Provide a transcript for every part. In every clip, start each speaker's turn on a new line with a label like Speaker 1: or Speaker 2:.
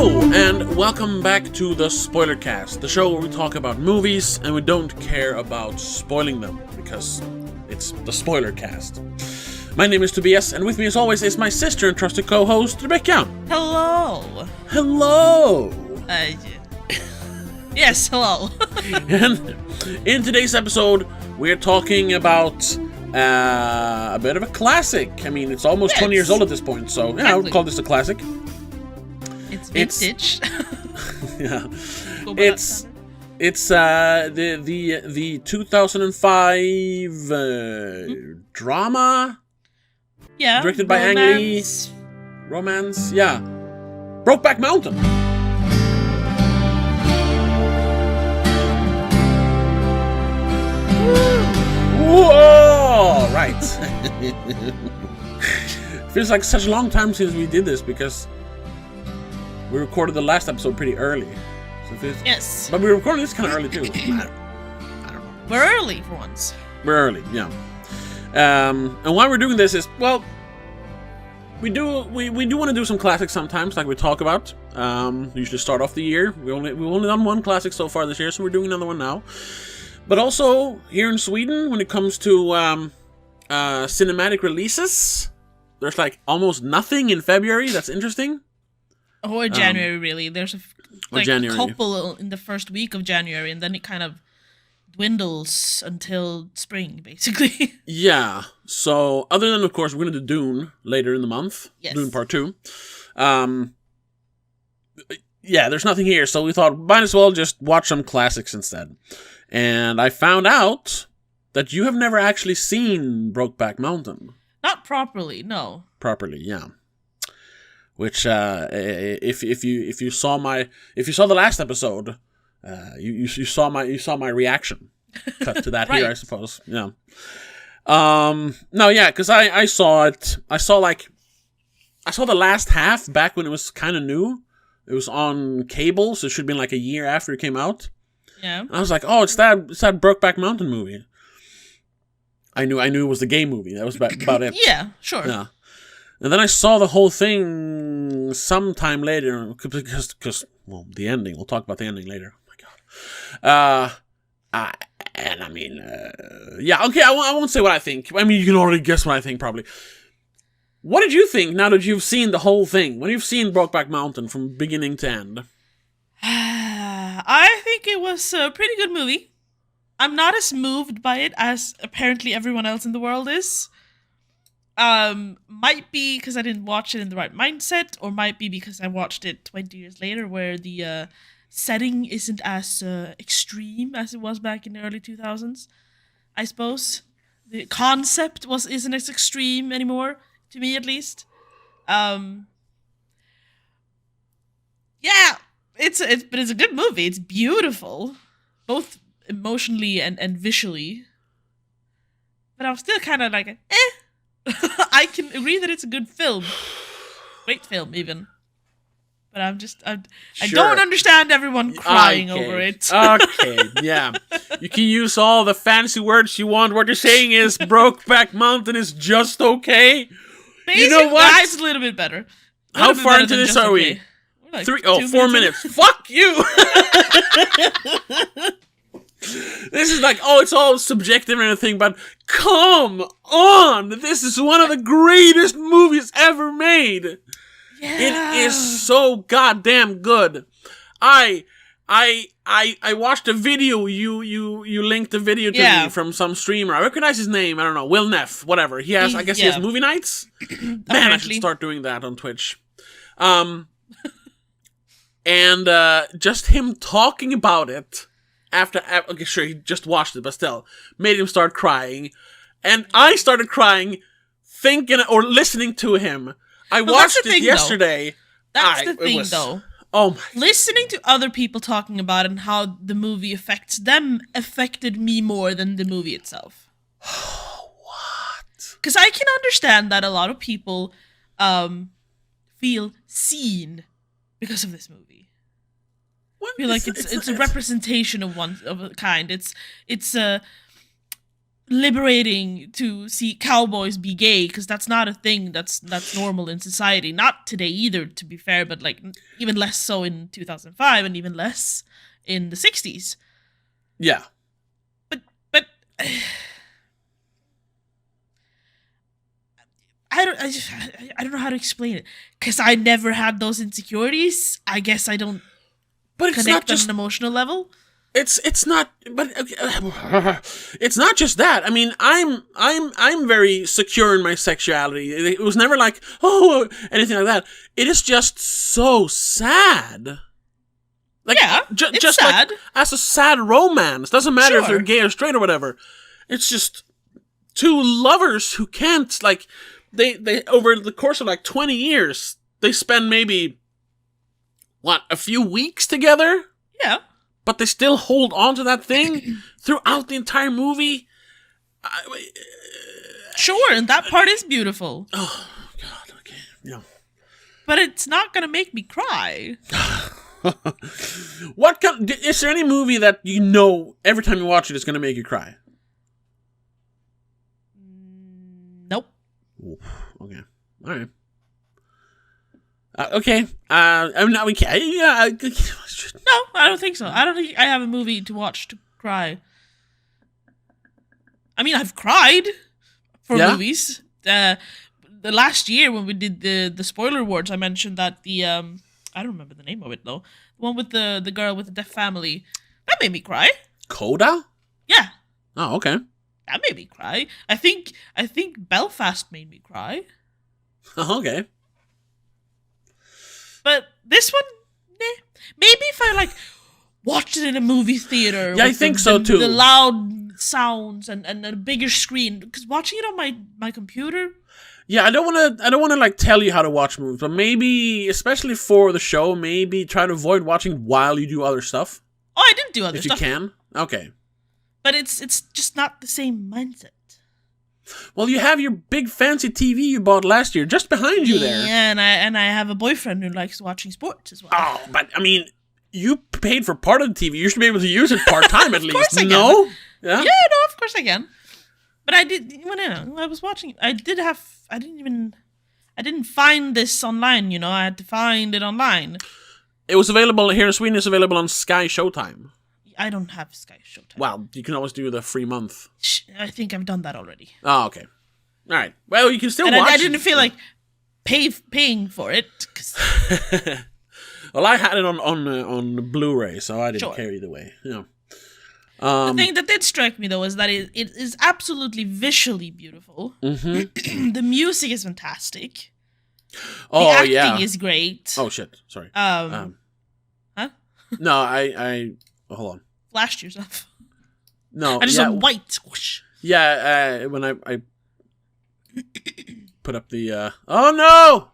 Speaker 1: Hello, and welcome back to the Spoiler Cast, the show where we talk about movies and we don't care about spoiling them, because it's the Spoiler Cast. My name is Tobias, and with me as always is my sister and trusted co-host, Rebecca.
Speaker 2: Hello.
Speaker 1: Hello.
Speaker 2: Yes, hello.
Speaker 1: And in today's episode, we're talking about a bit of a classic. I mean, it's almost 20 years old at this point, so yeah, I would call this a classic.
Speaker 2: It's vintage.
Speaker 1: Yeah, it's the 2005 drama.
Speaker 2: Yeah,
Speaker 1: directed by Ang Lee. Romance. Yeah, Brokeback Mountain. Whoa! Right. Feels like such a long time since we did this because we recorded the last episode pretty early. So
Speaker 2: yes.
Speaker 1: But we were recording this kind of early too. I don't know.
Speaker 2: We're early for once.
Speaker 1: We're early, yeah. And why we're doing this is, well, we do want to do some classics sometimes, like we talk about. We usually start off the year. We've only done one classic so far this year, so we're doing another one now. But also here in Sweden, when it comes to cinematic releases, there's like almost nothing in February. That's interesting.
Speaker 2: Or January, really. There's a
Speaker 1: January.
Speaker 2: couple in the first week of January, and then it kind of dwindles until spring, basically.
Speaker 1: Yeah. So, other than, of course, we're going to do Dune later in the month.
Speaker 2: Yes.
Speaker 1: Dune Part 2. Yeah, there's nothing here, so we thought, might as well just watch some classics instead. And I found out that you have never actually seen Brokeback Mountain.
Speaker 2: Not properly, no.
Speaker 1: Properly, yeah. Which, if you saw the last episode, you saw my reaction. Cut to that
Speaker 2: Right.
Speaker 1: here, I suppose. Yeah. No, yeah, because I saw it. I saw the last half back when it was kind of new. It was on cable, so it should have been like a year after it came out.
Speaker 2: Yeah.
Speaker 1: And I was like, oh, it's that Brokeback Mountain movie. I knew it was the gay movie. That was about it.
Speaker 2: Yeah, sure.
Speaker 1: Yeah. And then I saw the whole thing sometime later because the ending. We'll talk about the ending later. Oh my god. And I mean, yeah. Okay, I won't say what I think. I mean, you can already guess what I think probably. What did you think now that you've seen the whole thing? When you've seen Brokeback Mountain from beginning to end?
Speaker 2: I think it was a pretty good movie. I'm not as moved by it as apparently everyone else in the world is. Might be because I didn't watch it in the right mindset, or might be because I watched it 20 years later where the setting isn't as extreme as it was back in the early 2000s, I suppose. The concept isn't as extreme anymore, to me at least. Yeah, but it's a good movie. It's beautiful, both emotionally and visually. But I'm still kind of like, I can agree that it's a good film. Great film, even. But I don't understand everyone crying over it.
Speaker 1: Okay, yeah. You can use all the fancy words you want. What you're saying is Brokeback Mountain is just okay.
Speaker 2: Basically,
Speaker 1: you know what?
Speaker 2: It's a little bit better.
Speaker 1: How far into this are we?
Speaker 2: Like
Speaker 1: 4 minutes. Fuck you! This is like, it's all subjective and everything, but come on! This is one of the greatest movies ever made!
Speaker 2: Yeah.
Speaker 1: It is so goddamn good. I watched a video, you linked a video to me from some streamer. I recognize his name, I don't know, Will Neff, whatever. He has movie nights? Man, I should start doing that on Twitch. And just him talking about it okay, sure, he just watched it, but still, made him start crying. And I started crying, thinking or listening to him. I watched it yesterday.
Speaker 2: That's the thing, though.
Speaker 1: Oh my!
Speaker 2: Listening to other people talking about it and how the movie affects them affected me more than the movie itself.
Speaker 1: What?
Speaker 2: Because I can understand that a lot of people feel seen because of this movie. I feel like it's a representation of a kind. It's liberating to see cowboys be gay, because that's not a thing that's normal in society. Not today either, to be fair, but like even less so in 2005 and even less in the 60s.
Speaker 1: Yeah.
Speaker 2: But I don't know how to explain it, because I never had those insecurities. I guess I don't
Speaker 1: But it's
Speaker 2: connect
Speaker 1: not just
Speaker 2: on an emotional level.
Speaker 1: It's not, but it's not just that. I mean, I'm very secure in my sexuality. It was never like, oh, anything like that. It is just so sad. Like,
Speaker 2: Yeah, it's
Speaker 1: just
Speaker 2: sad.
Speaker 1: like as a sad romance. Doesn't matter if
Speaker 2: Sure.
Speaker 1: they're gay or straight or whatever. It's just two lovers who can't, like, they over the course of like 20 years, they spend maybe a few weeks together.
Speaker 2: Yeah.
Speaker 1: But they still hold on to that thing throughout the entire movie.
Speaker 2: Sure, and that part is beautiful.
Speaker 1: Oh, God, okay. Yeah.
Speaker 2: But it's not gonna make me cry.
Speaker 1: Is there any movie that you know every time you watch it is going to make you cry?
Speaker 2: Nope.
Speaker 1: Oof, okay. All right. Okay. I'm not. We can't. Yeah.
Speaker 2: No, I don't think so. I don't think I have a movie to watch to cry. I mean, I've cried for movies. The last year when we did the spoiler awards, I mentioned that the I don't remember the name of it though. The one with the girl with the deaf family. That made me cry.
Speaker 1: Coda?
Speaker 2: Yeah.
Speaker 1: Oh, okay.
Speaker 2: That made me cry. I think Belfast made me cry.
Speaker 1: Oh, okay.
Speaker 2: But this one, maybe if I like watched it in a movie theater.
Speaker 1: Yeah, I think so too.
Speaker 2: The loud sounds and a bigger screen. Because watching it on my computer.
Speaker 1: Yeah, I don't want to like tell you how to watch movies, but maybe, especially for the show, maybe try to avoid watching while you do other stuff.
Speaker 2: Oh, I didn't do other
Speaker 1: if
Speaker 2: stuff.
Speaker 1: If you can, okay.
Speaker 2: But it's just not the same mindset.
Speaker 1: Well, you have your big fancy TV you bought last year just behind you there.
Speaker 2: Yeah, and I have a boyfriend who likes watching sports as well.
Speaker 1: Oh, but I mean, you paid for part of the TV. You should be able to use it part time at least.
Speaker 2: Of course I can.
Speaker 1: No? Yeah,
Speaker 2: no, of course I can. But I did when I was watching. I didn't find this online. You know, I had to find it online.
Speaker 1: It was available here in Sweden. It's available on Sky Showtime.
Speaker 2: I don't have Sky Showtime.
Speaker 1: Well, you can always do the free month.
Speaker 2: I think I've done that already.
Speaker 1: Oh, okay. All right. Well, you can still
Speaker 2: and
Speaker 1: watch.
Speaker 2: I didn't feel like paying for it.
Speaker 1: Well, I had it on Blu-ray, so I didn't care either way. Yeah.
Speaker 2: The thing that did strike me though is that it is absolutely visually beautiful.
Speaker 1: Mm-hmm.
Speaker 2: The music is fantastic.
Speaker 1: Oh,
Speaker 2: the acting is great.
Speaker 1: Oh shit! Sorry.
Speaker 2: Huh?
Speaker 1: No, I hold on.
Speaker 2: Flashed yourself.
Speaker 1: No,
Speaker 2: I just saw white. Whoosh.
Speaker 1: Yeah, when I put up the. Oh no!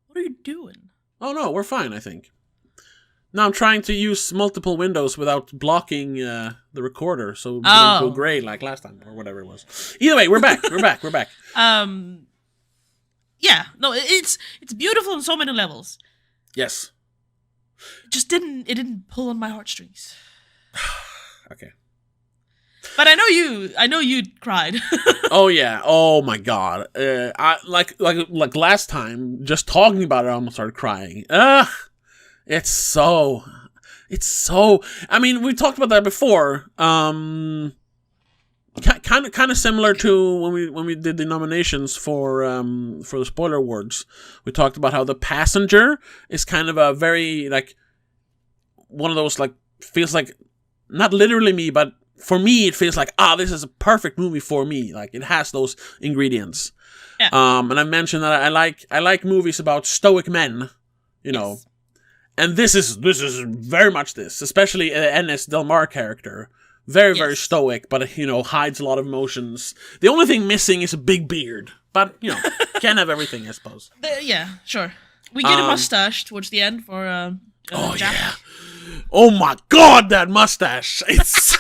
Speaker 2: What are you doing?
Speaker 1: Oh no, we're fine. I think. No, I'm trying to use multiple windows without blocking the recorder, so it don't go gray like last time or whatever it was. Either way, we're back. We're back.
Speaker 2: Yeah, no, it's beautiful on so many levels.
Speaker 1: Yes.
Speaker 2: It just didn't pull on my heartstrings.
Speaker 1: Okay.
Speaker 2: But I know you cried.
Speaker 1: Oh yeah. Oh my god. I like last time, just talking about it, I almost started crying. It's so. I mean, we talked about that before. Kind of similar to when we did the nominations for the spoiler awards. We talked about how The Passenger is kind of a very like one of those like feels like not literally me, but for me it feels like this is a perfect movie for me. Like it has those ingredients.
Speaker 2: Yeah.
Speaker 1: And I mentioned that I like movies about stoic men. You know. Yes. And this is very much this, especially Enes Del Mar character. Very stoic, but, hides a lot of emotions. The only thing missing is a big beard. But, can't have everything, I suppose.
Speaker 2: Yeah, sure. We get a mustache towards the end for Jack.
Speaker 1: Yeah. Oh my god, that mustache! It's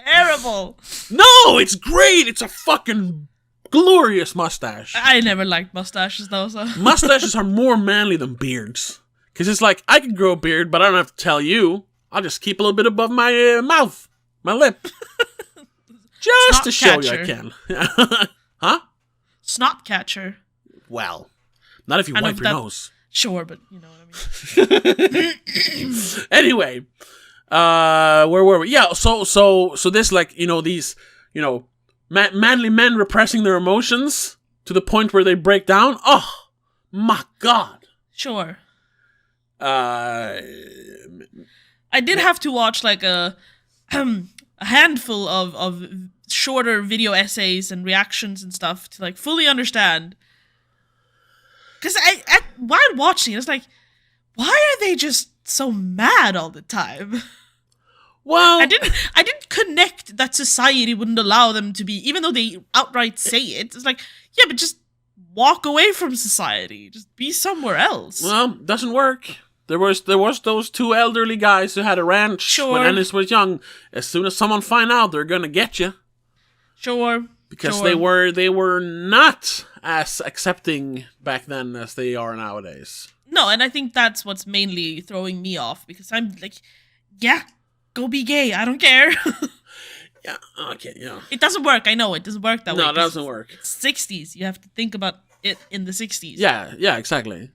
Speaker 2: terrible.
Speaker 1: No, it's great! It's a fucking glorious mustache.
Speaker 2: I never liked mustaches though, so.
Speaker 1: Mustaches are more manly than beards. Because it's like, I can grow a beard, but I don't have to tell you. I'll just keep a little bit above my mouth. My lip. Just to show you I
Speaker 2: Snotcatcher.
Speaker 1: can. Huh?
Speaker 2: Snotcatcher.
Speaker 1: Well, not if you
Speaker 2: I know
Speaker 1: wipe your
Speaker 2: that-
Speaker 1: nose.
Speaker 2: Sure, but you know what I mean.
Speaker 1: Anyway, where were we? Yeah, so this, like, you know, these, you know, manly men repressing their emotions to the point where they break down. Oh my god.
Speaker 2: Sure.
Speaker 1: Uh,
Speaker 2: I did have to watch like a handful of shorter video essays and reactions and stuff to like fully understand. Because while watching, it's like, why are they just so mad all the time?
Speaker 1: well,
Speaker 2: I didn't connect that society wouldn't allow them to be, even though they outright say it. It's like, yeah, but just walk away from society. Just be somewhere else.
Speaker 1: well, doesn't work. There was those two elderly guys who had a ranch
Speaker 2: Sure.
Speaker 1: when Ennis was young. As soon as someone find out, they're gonna get you.
Speaker 2: Sure.
Speaker 1: Because
Speaker 2: sure.
Speaker 1: they were not as accepting back then as they are nowadays.
Speaker 2: No, and I think that's what's mainly throwing me off, because I'm like, yeah, go be gay. I don't care.
Speaker 1: Yeah, okay, yeah.
Speaker 2: It doesn't work. I know it doesn't work that way.
Speaker 1: No, it
Speaker 2: 'cause
Speaker 1: doesn't work.
Speaker 2: It's 60s. You have to think about it in the 60s.
Speaker 1: Yeah, exactly.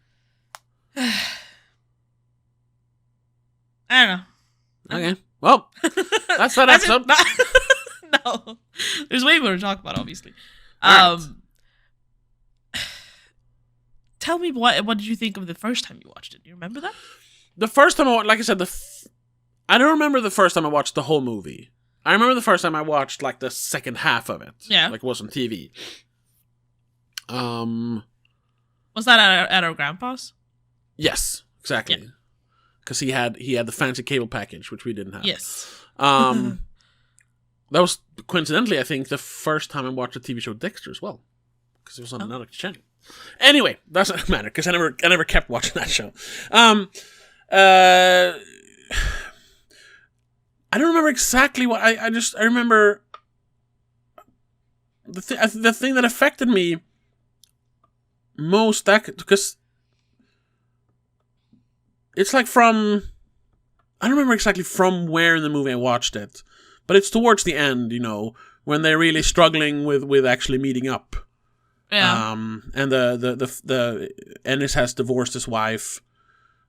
Speaker 2: I don't know.
Speaker 1: Okay, well, that's that
Speaker 2: That's
Speaker 1: episode.
Speaker 2: No, there's way more to talk about, obviously.
Speaker 1: Alright.
Speaker 2: Tell me what did you think of the first time you watched it? Do you remember that?
Speaker 1: The first time like I said, I don't remember the first time I watched the whole movie. I remember the first time I watched like the second half of it.
Speaker 2: Yeah.
Speaker 1: Like it was on TV.
Speaker 2: Was that at our grandpa's?
Speaker 1: Yes, exactly. Because he had the fancy cable package, which we didn't have.
Speaker 2: Yes.
Speaker 1: That was coincidentally, I think, the first time I watched the TV show Dexter as well, because it was on another channel. Anyway, that doesn't matter because I never kept watching that show. I don't remember exactly what I remember the thing that affected me most, that because it's like from, I don't remember exactly from where in the movie I watched it, but it's towards the end, you know, when they're really struggling with actually meeting up.
Speaker 2: Yeah.
Speaker 1: And the Ennis has divorced his wife.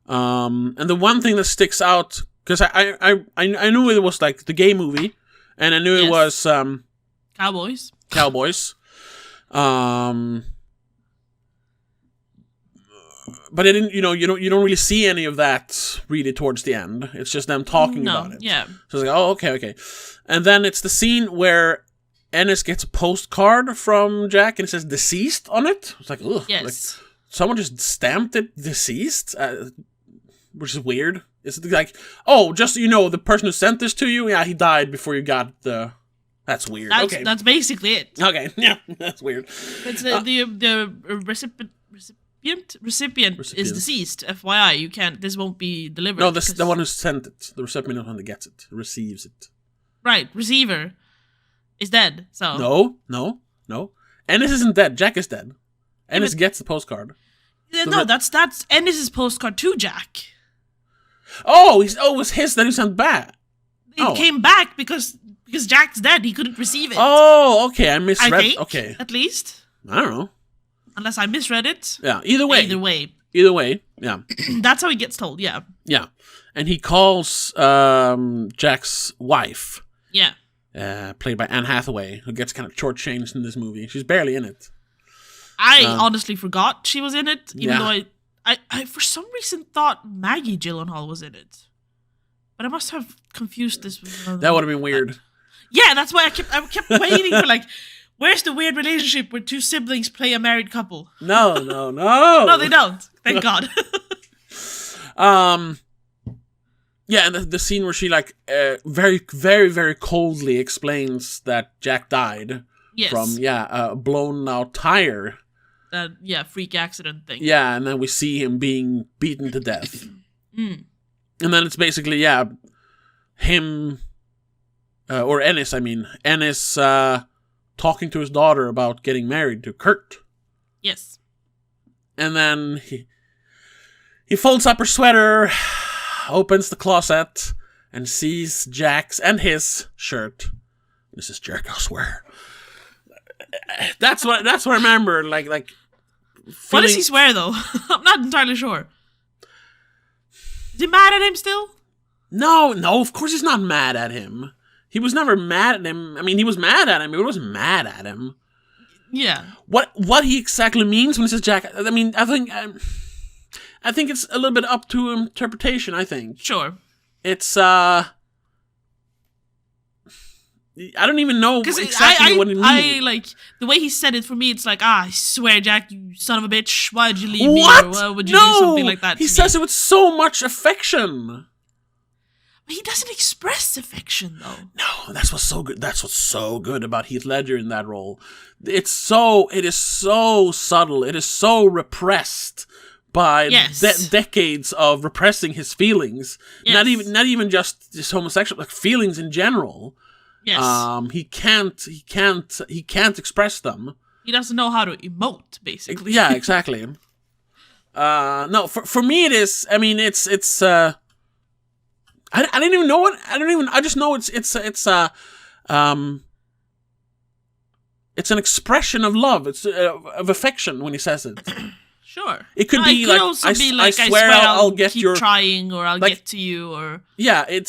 Speaker 1: And the one thing that sticks out, because I knew it was like the gay movie, and I knew it was
Speaker 2: Cowboys.
Speaker 1: But I didn't, you don't really see any of that really towards the end. It's just them talking about it.
Speaker 2: Yeah.
Speaker 1: So it's like, oh, okay. And then it's the scene where Ennis gets a postcard from Jack and it says deceased on it. It's like, ugh.
Speaker 2: Yes.
Speaker 1: Like, someone just stamped it deceased, which is weird. It's like, oh, just so you know, the person who sent this to you, yeah, he died before you got the... That's weird. Okay.
Speaker 2: That's basically it.
Speaker 1: Okay, yeah, that's weird.
Speaker 2: It's the recipient is deceased. FYI, you can't. This won't be delivered.
Speaker 1: No, the one who sent it. The recipient is the one that gets it, receives it.
Speaker 2: Right, receiver is dead. So
Speaker 1: no. Ennis isn't dead. Jack is dead. Ennis gets the postcard.
Speaker 2: No, that's Ennis's postcard to Jack.
Speaker 1: Oh, it was his that he sent back.
Speaker 2: It came back because Jack's dead. He couldn't receive it.
Speaker 1: Oh, okay. I misread.
Speaker 2: I think,
Speaker 1: okay,
Speaker 2: at least.
Speaker 1: I don't know.
Speaker 2: Unless I misread it.
Speaker 1: Yeah. Either way. Yeah.
Speaker 2: That's how he gets told. Yeah.
Speaker 1: Yeah, and he calls Jack's wife.
Speaker 2: Yeah.
Speaker 1: Played by Anne Hathaway, who gets kind of shortchanged in this movie. She's barely in it.
Speaker 2: I honestly forgot she was in it, even
Speaker 1: Yeah.
Speaker 2: though I for some reason thought Maggie Gyllenhaal was in it. But I must have confused this with another.
Speaker 1: That would have been weird.
Speaker 2: Yeah, that's why I kept waiting for like, where's the weird relationship where two siblings play a married couple?
Speaker 1: No.
Speaker 2: No, they don't. Thank God.
Speaker 1: Yeah, and the scene where she like very, very, very coldly explains that Jack died
Speaker 2: Yes.
Speaker 1: from a blown out tire.
Speaker 2: Freak accident thing.
Speaker 1: Yeah, and then we see him being beaten to death.
Speaker 2: Mm.
Speaker 1: And then it's basically, him, or Ennis, Ennis talking to his daughter about getting married to Kurt.
Speaker 2: Yes.
Speaker 1: And then he folds up her sweater, opens the closet, and sees Jack's and his shirt This is Jack, I swear. That's what I remember. Like.
Speaker 2: What does he swear though? I'm not entirely sure. Is he mad at him still?
Speaker 1: No. Of course he's not mad at him. He was never mad at him. I mean, he was mad at him. He wasn't mad at him.
Speaker 2: Yeah.
Speaker 1: What he exactly means when he says Jack? I mean, I think it's a little bit up to interpretation. I think.
Speaker 2: Sure.
Speaker 1: It's I don't even know exactly what it means.
Speaker 2: I like the way he said it. For me, it's like, I swear, Jack, you son of a bitch, why did you leave me? Or why would you do something like that?
Speaker 1: He says it with so much affection.
Speaker 2: But he doesn't express affection, though.
Speaker 1: No, that's what's so good. That's what's so good about Heath Ledger in that role. It is so subtle. It is so repressed by decades of repressing his feelings. Yes. Not even just his homosexual, like feelings in general.
Speaker 2: Yes.
Speaker 1: He can't express them.
Speaker 2: He doesn't know how to emote, basically.
Speaker 1: Yeah, exactly. No, for me it is. I mean, it's. I didn't even know what. I just know it's an expression of love. It's of affection when he says it.
Speaker 2: Sure.
Speaker 1: It could be like, I swear I'll get
Speaker 2: keep
Speaker 1: your
Speaker 2: trying, or I'll get to you, or
Speaker 1: yeah. I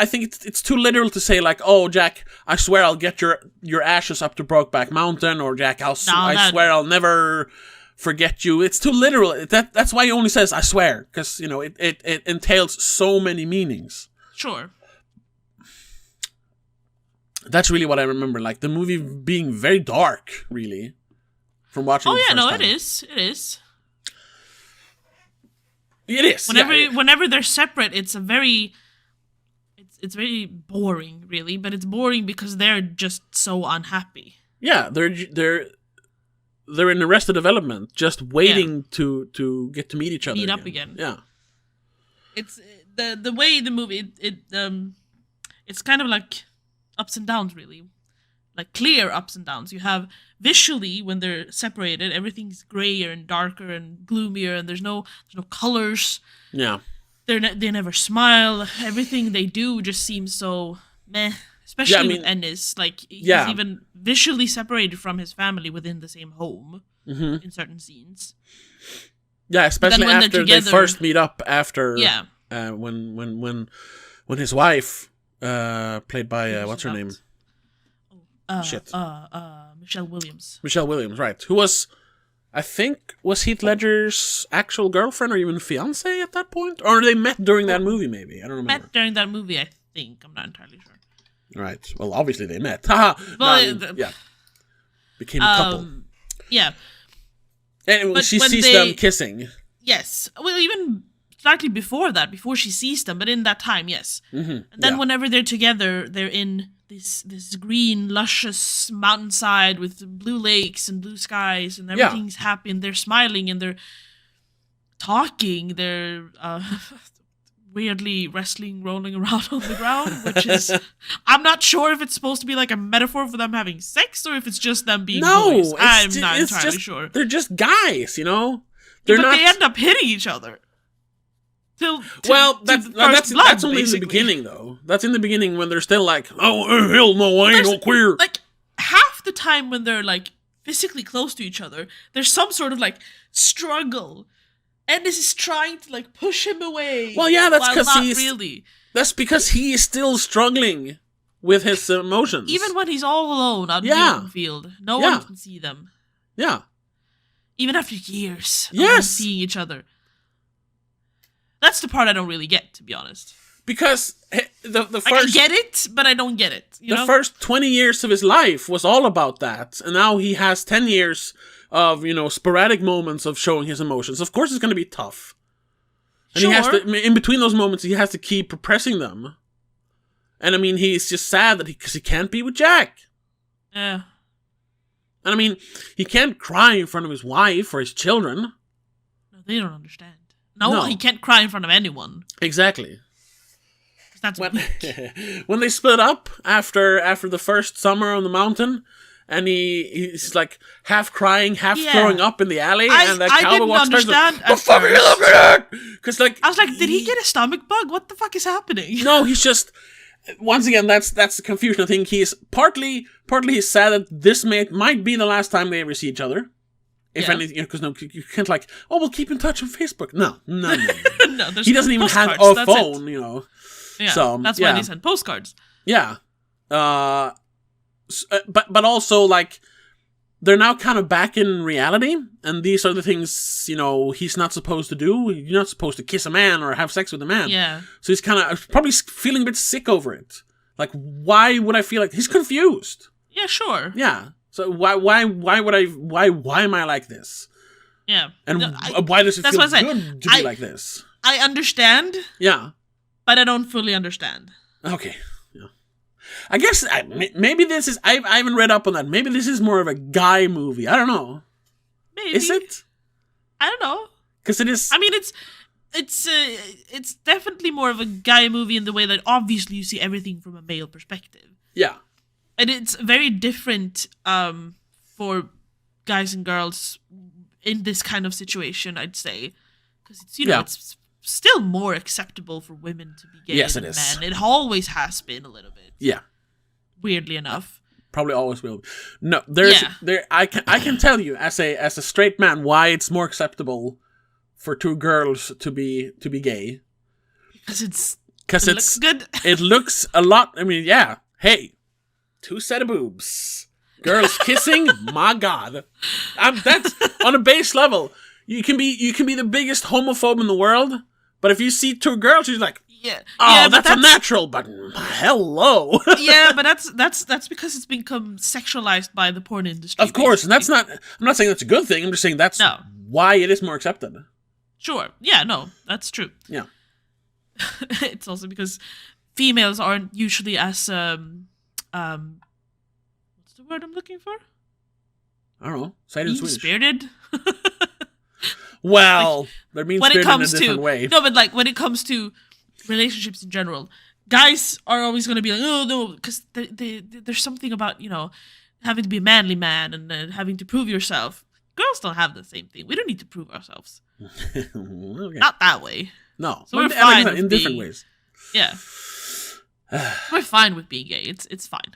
Speaker 1: think it's too literal to say like, oh Jack, I swear I'll get your ashes up to Brokeback Mountain, or Jack, I swear I'll never forget you. It's too literal. That's why he only says I swear, because it entails so many meanings.
Speaker 2: Sure.
Speaker 1: That's really what I remember. Like the movie being very dark, really. From watching.
Speaker 2: Oh yeah, no,
Speaker 1: time.
Speaker 2: It is.
Speaker 1: It is.
Speaker 2: Whenever they're separate, it's very boring, really. But it's boring because they're just so unhappy.
Speaker 1: Yeah, they're in Arrested Development, just waiting to get to meet each other.
Speaker 2: Meet up again.
Speaker 1: Yeah.
Speaker 2: It's the way the movie it's kind of like ups and downs, really. Like clear ups and downs. You have visually when they're separated, everything's grayer and darker and gloomier, and there's no colors.
Speaker 1: Yeah,
Speaker 2: they never smile. Everything they do just seems so meh. Especially with Ennis, like he's even visually separated from his family within the same home in certain scenes.
Speaker 1: Yeah, especially after they first meet up. After when his wife, played by what's her name?
Speaker 2: Michelle Williams.
Speaker 1: Michelle Williams, right. Who was, I think, was Heath Ledger's actual girlfriend or even fiancé at that point? Or they met during that movie, maybe? I don't remember.
Speaker 2: Met during that movie, I think. I'm not entirely sure.
Speaker 1: Right. Well, obviously they met. Haha. Became a couple.
Speaker 2: Yeah.
Speaker 1: And she sees them kissing.
Speaker 2: Yes. Well, even slightly before that, before she sees them, but in that time, yes. Mm-hmm. And then whenever they're together, they're in this green, luscious mountainside with blue lakes and blue skies, and everything's happy, and they're smiling, and they're talking, they're weirdly wrestling, rolling around on the ground, which is, I'm not sure if it's supposed to be like a metaphor for them having sex, or if it's just them being boys. I'm not entirely sure.
Speaker 1: They're just guys, They
Speaker 2: end up hitting each other.
Speaker 1: That's only in the beginning, though. That's in the beginning when they're still like, oh, hell no, I ain't no queer.
Speaker 2: Like, half the time when they're, like, physically close to each other, there's some sort of, like, struggle. And this is trying to, like, push him away.
Speaker 1: Well, yeah, that's because he is still struggling with his emotions.
Speaker 2: Even when he's all alone out in the open field, no one can see them.
Speaker 1: Yeah.
Speaker 2: Even after years of seeing each other. That's the part I don't really get, to be honest. Because the first... I get it, but I don't get it.
Speaker 1: The first 20 years of his life was all about that. And now he has 10 years of, sporadic moments of showing his emotions. Of course it's going to be tough. And he has to, in between those moments, he has to keep repressing them. And I mean, he's just sad that because he can't be with Jack.
Speaker 2: Yeah.
Speaker 1: And I mean, he can't cry in front of his wife or his children.
Speaker 2: No, they don't understand. No, he can't cry in front of anyone.
Speaker 1: Exactly.
Speaker 2: That's
Speaker 1: when they split up after the first summer on the mountain, and he's like half crying, half throwing up in the alley, and the cowboy walks past him. The fuck are you looking at? Because I
Speaker 2: was like, did he get a stomach bug? What the fuck is happening?
Speaker 1: No, he's just. once again, that's the confusion. I think he's partly he's sad that this might be the last time they ever see each other. If anything, because you can't we'll keep in touch on Facebook. No.
Speaker 2: No,
Speaker 1: He doesn't even have a phone,
Speaker 2: Yeah,
Speaker 1: so
Speaker 2: that's why they send postcards.
Speaker 1: Yeah, but also they're now kind of back in reality, and these are the things he's not supposed to do. You're not supposed to kiss a man or have sex with a man.
Speaker 2: Yeah.
Speaker 1: So he's kind of probably feeling a bit sick over it. Why would I feel like he's confused?
Speaker 2: Yeah, sure.
Speaker 1: Yeah. So why am I like this?
Speaker 2: Yeah.
Speaker 1: And why does it feel good to be like this?
Speaker 2: I understand.
Speaker 1: Yeah.
Speaker 2: But I don't fully understand.
Speaker 1: Okay. Yeah. I guess maybe this is I haven't read up on that. Maybe this is more of a guy movie. I don't know.
Speaker 2: Maybe.
Speaker 1: Is it?
Speaker 2: I don't know.
Speaker 1: Because it is.
Speaker 2: I mean, it's definitely more of a guy movie in the way that obviously you see everything from a male perspective.
Speaker 1: Yeah.
Speaker 2: And it's very different for guys and girls in this kind of situation, I'd say. Because it's, it's still more acceptable for women to be gay than men. It always has been a little bit.
Speaker 1: Yeah.
Speaker 2: Weirdly enough.
Speaker 1: Probably always will. No, I can tell you as a straight man why it's more acceptable for two girls to be gay.
Speaker 2: Because it
Speaker 1: looks
Speaker 2: good.
Speaker 1: It looks a lot. I mean, yeah. Hey. 2 set of boobs. Girls kissing? My God. That's on a base level. You can be the biggest homophobe in the world, but if you see 2 girls, you're like, that's unnatural, but hello.
Speaker 2: Yeah, but that's because it's become sexualized by the porn industry.
Speaker 1: Of course, and I'm not saying that's a good thing, I'm just saying that's why it is more accepted.
Speaker 2: Sure. Yeah, no, that's true.
Speaker 1: Yeah.
Speaker 2: It's also because females aren't usually as what's the word I'm looking for?
Speaker 1: I don't know. Say it in Swedish.
Speaker 2: Mean-spirited?
Speaker 1: Well, they're mean-spirited in a different way.
Speaker 2: No, but when it comes to relationships in general, guys are always going to be like, oh, no, because there's something about, having to be a manly man and having to prove yourself. Girls don't have the same thing. We don't need to prove ourselves. Okay. Not that way.
Speaker 1: No.
Speaker 2: So we're fine
Speaker 1: in different ways.
Speaker 2: Yeah. We're fine with being gay. It's fine.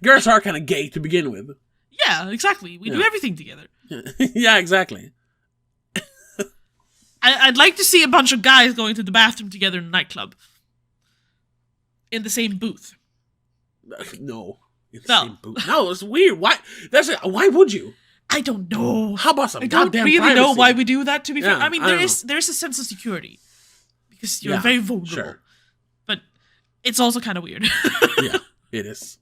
Speaker 1: Girls are kind of gay to begin with.
Speaker 2: Yeah, exactly. We do everything together.
Speaker 1: Yeah, exactly.
Speaker 2: I'd like to see a bunch of guys going to the bathroom together in a nightclub. In the same booth.
Speaker 1: No. Same booth. No, it's weird. Why? Why would you?
Speaker 2: I don't know.
Speaker 1: How about some
Speaker 2: I don't
Speaker 1: goddamn
Speaker 2: really
Speaker 1: privacy?
Speaker 2: know why we do that, to be fair. I mean, there is a sense of security. Because you're very vulnerable.
Speaker 1: Sure.
Speaker 2: But it's also kind of weird.
Speaker 1: Yeah, it is.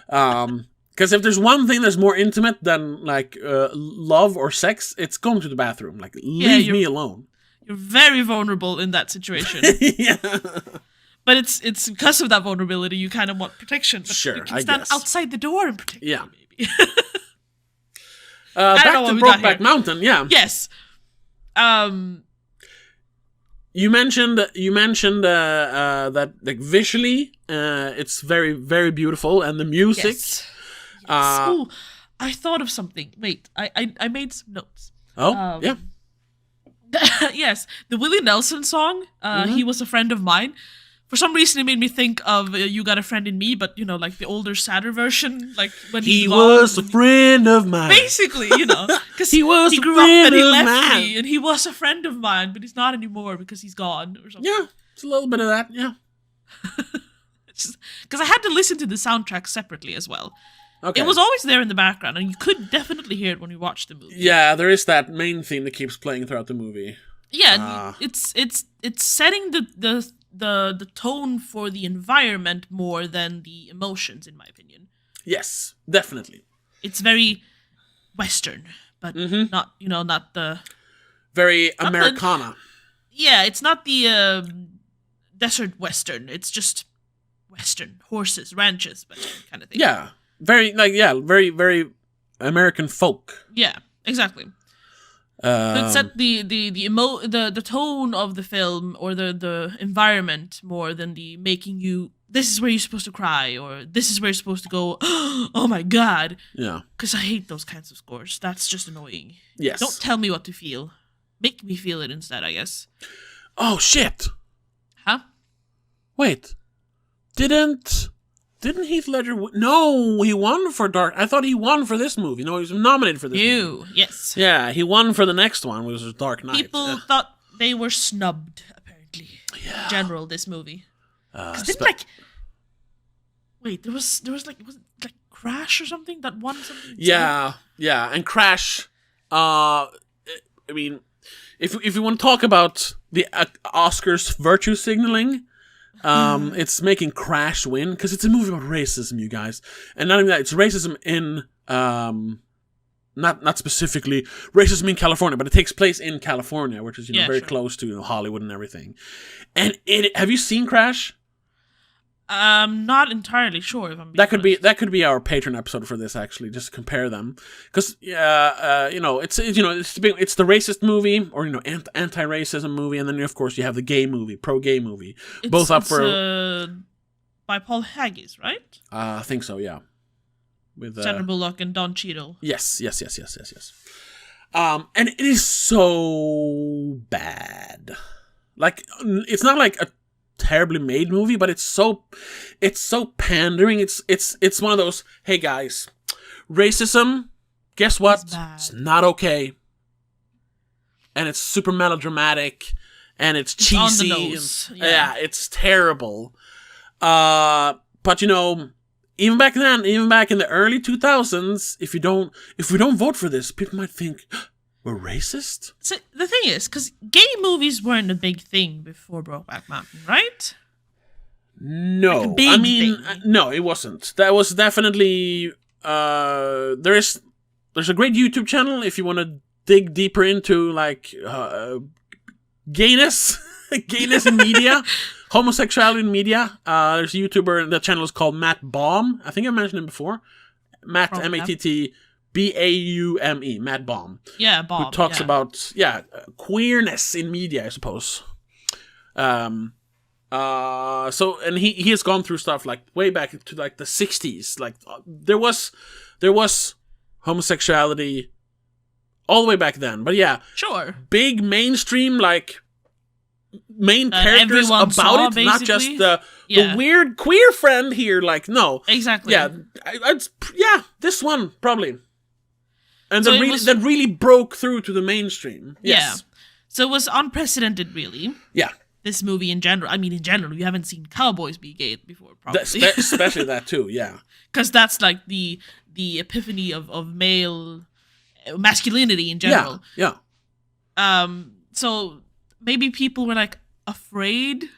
Speaker 1: Because if there's one thing that's more intimate than love or sex, it's going to the bathroom. Leave me alone.
Speaker 2: You're very vulnerable in that situation.
Speaker 1: Yeah.
Speaker 2: But it's because of that vulnerability you kind of want protection. But
Speaker 1: sure,
Speaker 2: you can stand outside the door and protect you, maybe.
Speaker 1: Back to Brokeback Mountain, yeah.
Speaker 2: Yes.
Speaker 1: You mentioned that visually, it's very, very beautiful, and the music.
Speaker 2: Yes. Oh, I thought of something. Wait, I made some notes.
Speaker 1: Oh, yeah.
Speaker 2: Yes, the Willie Nelson song. He was a friend of mine. For some reason, it made me think of "You Got a Friend in Me," but the older, sadder version, when
Speaker 1: he was a friend of mine.
Speaker 2: Basically, because he grew up and he left me, and he was a friend of mine, but he's not anymore because he's gone or something.
Speaker 1: Yeah, it's a little bit of that. Yeah,
Speaker 2: because I had to listen to the soundtrack separately as well.
Speaker 1: Okay.
Speaker 2: It was always there in the background, and you could definitely hear it when you watched the movie.
Speaker 1: Yeah, there is that main theme that keeps playing throughout the movie.
Speaker 2: Yeah, it's setting the tone for the environment more than the emotions, in my opinion.
Speaker 1: Yes, definitely.
Speaker 2: It's very Western, but not not the
Speaker 1: very Americana.
Speaker 2: It's not the desert Western. It's just Western horses, ranches, kind of thing.
Speaker 1: Yeah, very very American folk.
Speaker 2: Yeah, exactly. It set the tone of the film or the environment more than the making you. This is where you're supposed to cry, or this is where you're supposed to go. Oh my God!
Speaker 1: Yeah,
Speaker 2: because I hate those kinds of scores. That's just annoying.
Speaker 1: Yes.
Speaker 2: Don't tell me what to feel. Make me feel it instead, I guess.
Speaker 1: Oh shit!
Speaker 2: Huh?
Speaker 1: Wait, didn't Heath Ledger? No, he won for Dark. I thought he won for this movie. No, he was nominated for this movie.
Speaker 2: Yes.
Speaker 1: Yeah, he won for the next one, which was Dark Knight.
Speaker 2: People thought they were snubbed, apparently. Yeah. In general, this movie. Because wait, there was like, was it like Crash or something that won something?
Speaker 1: Yeah, and Crash. I mean, if you want to talk about the Oscars virtue signaling. It's making Crash win because it's a movie about racism, you guys, and not only that, it's racism in not specifically racism in California, but it takes place in California, which is very close to Hollywood and everything. And have you seen Crash?
Speaker 2: Not entirely sure if I'm.
Speaker 1: That could be our Patreon episode for this, actually, just to compare them, because it's the racist movie or anti-racism movie, and then of course you have the gay movie, pro-gay movie, both up for
Speaker 2: by Paul Haggis, right?
Speaker 1: I think so, yeah, with
Speaker 2: Sandra Bullock and Don Cheadle.
Speaker 1: Yes. And it is so bad. Like, it's not like a terribly made movie, but it's so pandering. It's one of those, hey guys, racism, guess what? It's not okay. And it's super melodramatic, and it's cheesy.
Speaker 2: On the nose.
Speaker 1: Yeah, it's terrible. But even back then, even back in the early 2000s, if we don't vote for this, people might think we're racist?
Speaker 2: So the thing is, because gay movies weren't a big thing before Brokeback Mountain, right?
Speaker 1: No,
Speaker 2: like a big thing.
Speaker 1: No, it wasn't. That was definitely. There's a great YouTube channel if you want to dig deeper into like gayness, gayness in media, homosexuality in media. There's a YouTuber. The channel is called Matt Baum. I think I mentioned him before. Matt Matt Baume, Matt Baum.
Speaker 2: Yeah, Baum.
Speaker 1: Who talks about queerness in media, I suppose. So and he has gone through stuff like way back to like the 60s. Like there was homosexuality all the way back then. But yeah,
Speaker 2: sure.
Speaker 1: Big mainstream like main characters about it, basically. Not just the weird queer friend here. Like no,
Speaker 2: exactly.
Speaker 1: Yeah, this one probably. And so that really broke through to the mainstream. Yes.
Speaker 2: Yeah. So it was unprecedented, really.
Speaker 1: Yeah.
Speaker 2: This movie in general. I mean, in general, you haven't seen cowboys be gay before, probably.
Speaker 1: Especially that too, yeah.
Speaker 2: Because that's like the epiphany of male masculinity in general.
Speaker 1: Yeah.
Speaker 2: So maybe people were like afraid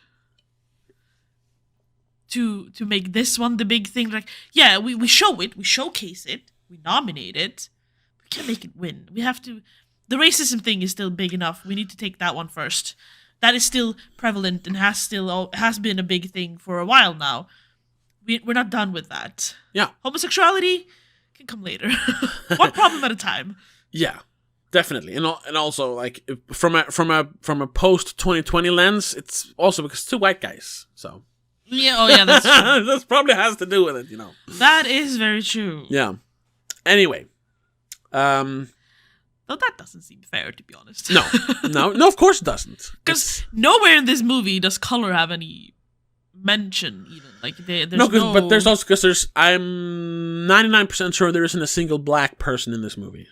Speaker 2: to make this one the big thing. Like, yeah, we show it, we showcase it, we nominate it. We can't make it win. We have to. The racism thing is still big enough. We need to take that one first. That is still prevalent and has been a big thing for a while now. We're not done with that.
Speaker 1: Yeah.
Speaker 2: Homosexuality can come later. One problem at a time.
Speaker 1: Yeah, definitely. And also like from a post 2020 lens, it's also because two white guys. So
Speaker 2: yeah, that's true.
Speaker 1: This probably has to do with it,
Speaker 2: That is very true.
Speaker 1: Yeah. Anyway,
Speaker 2: though that doesn't seem fair, to be honest.
Speaker 1: No, of course it doesn't.
Speaker 2: Because nowhere in this movie does color have any mention, even. Like, there's
Speaker 1: but there's also, because I'm 99% sure there isn't a single black person in this movie.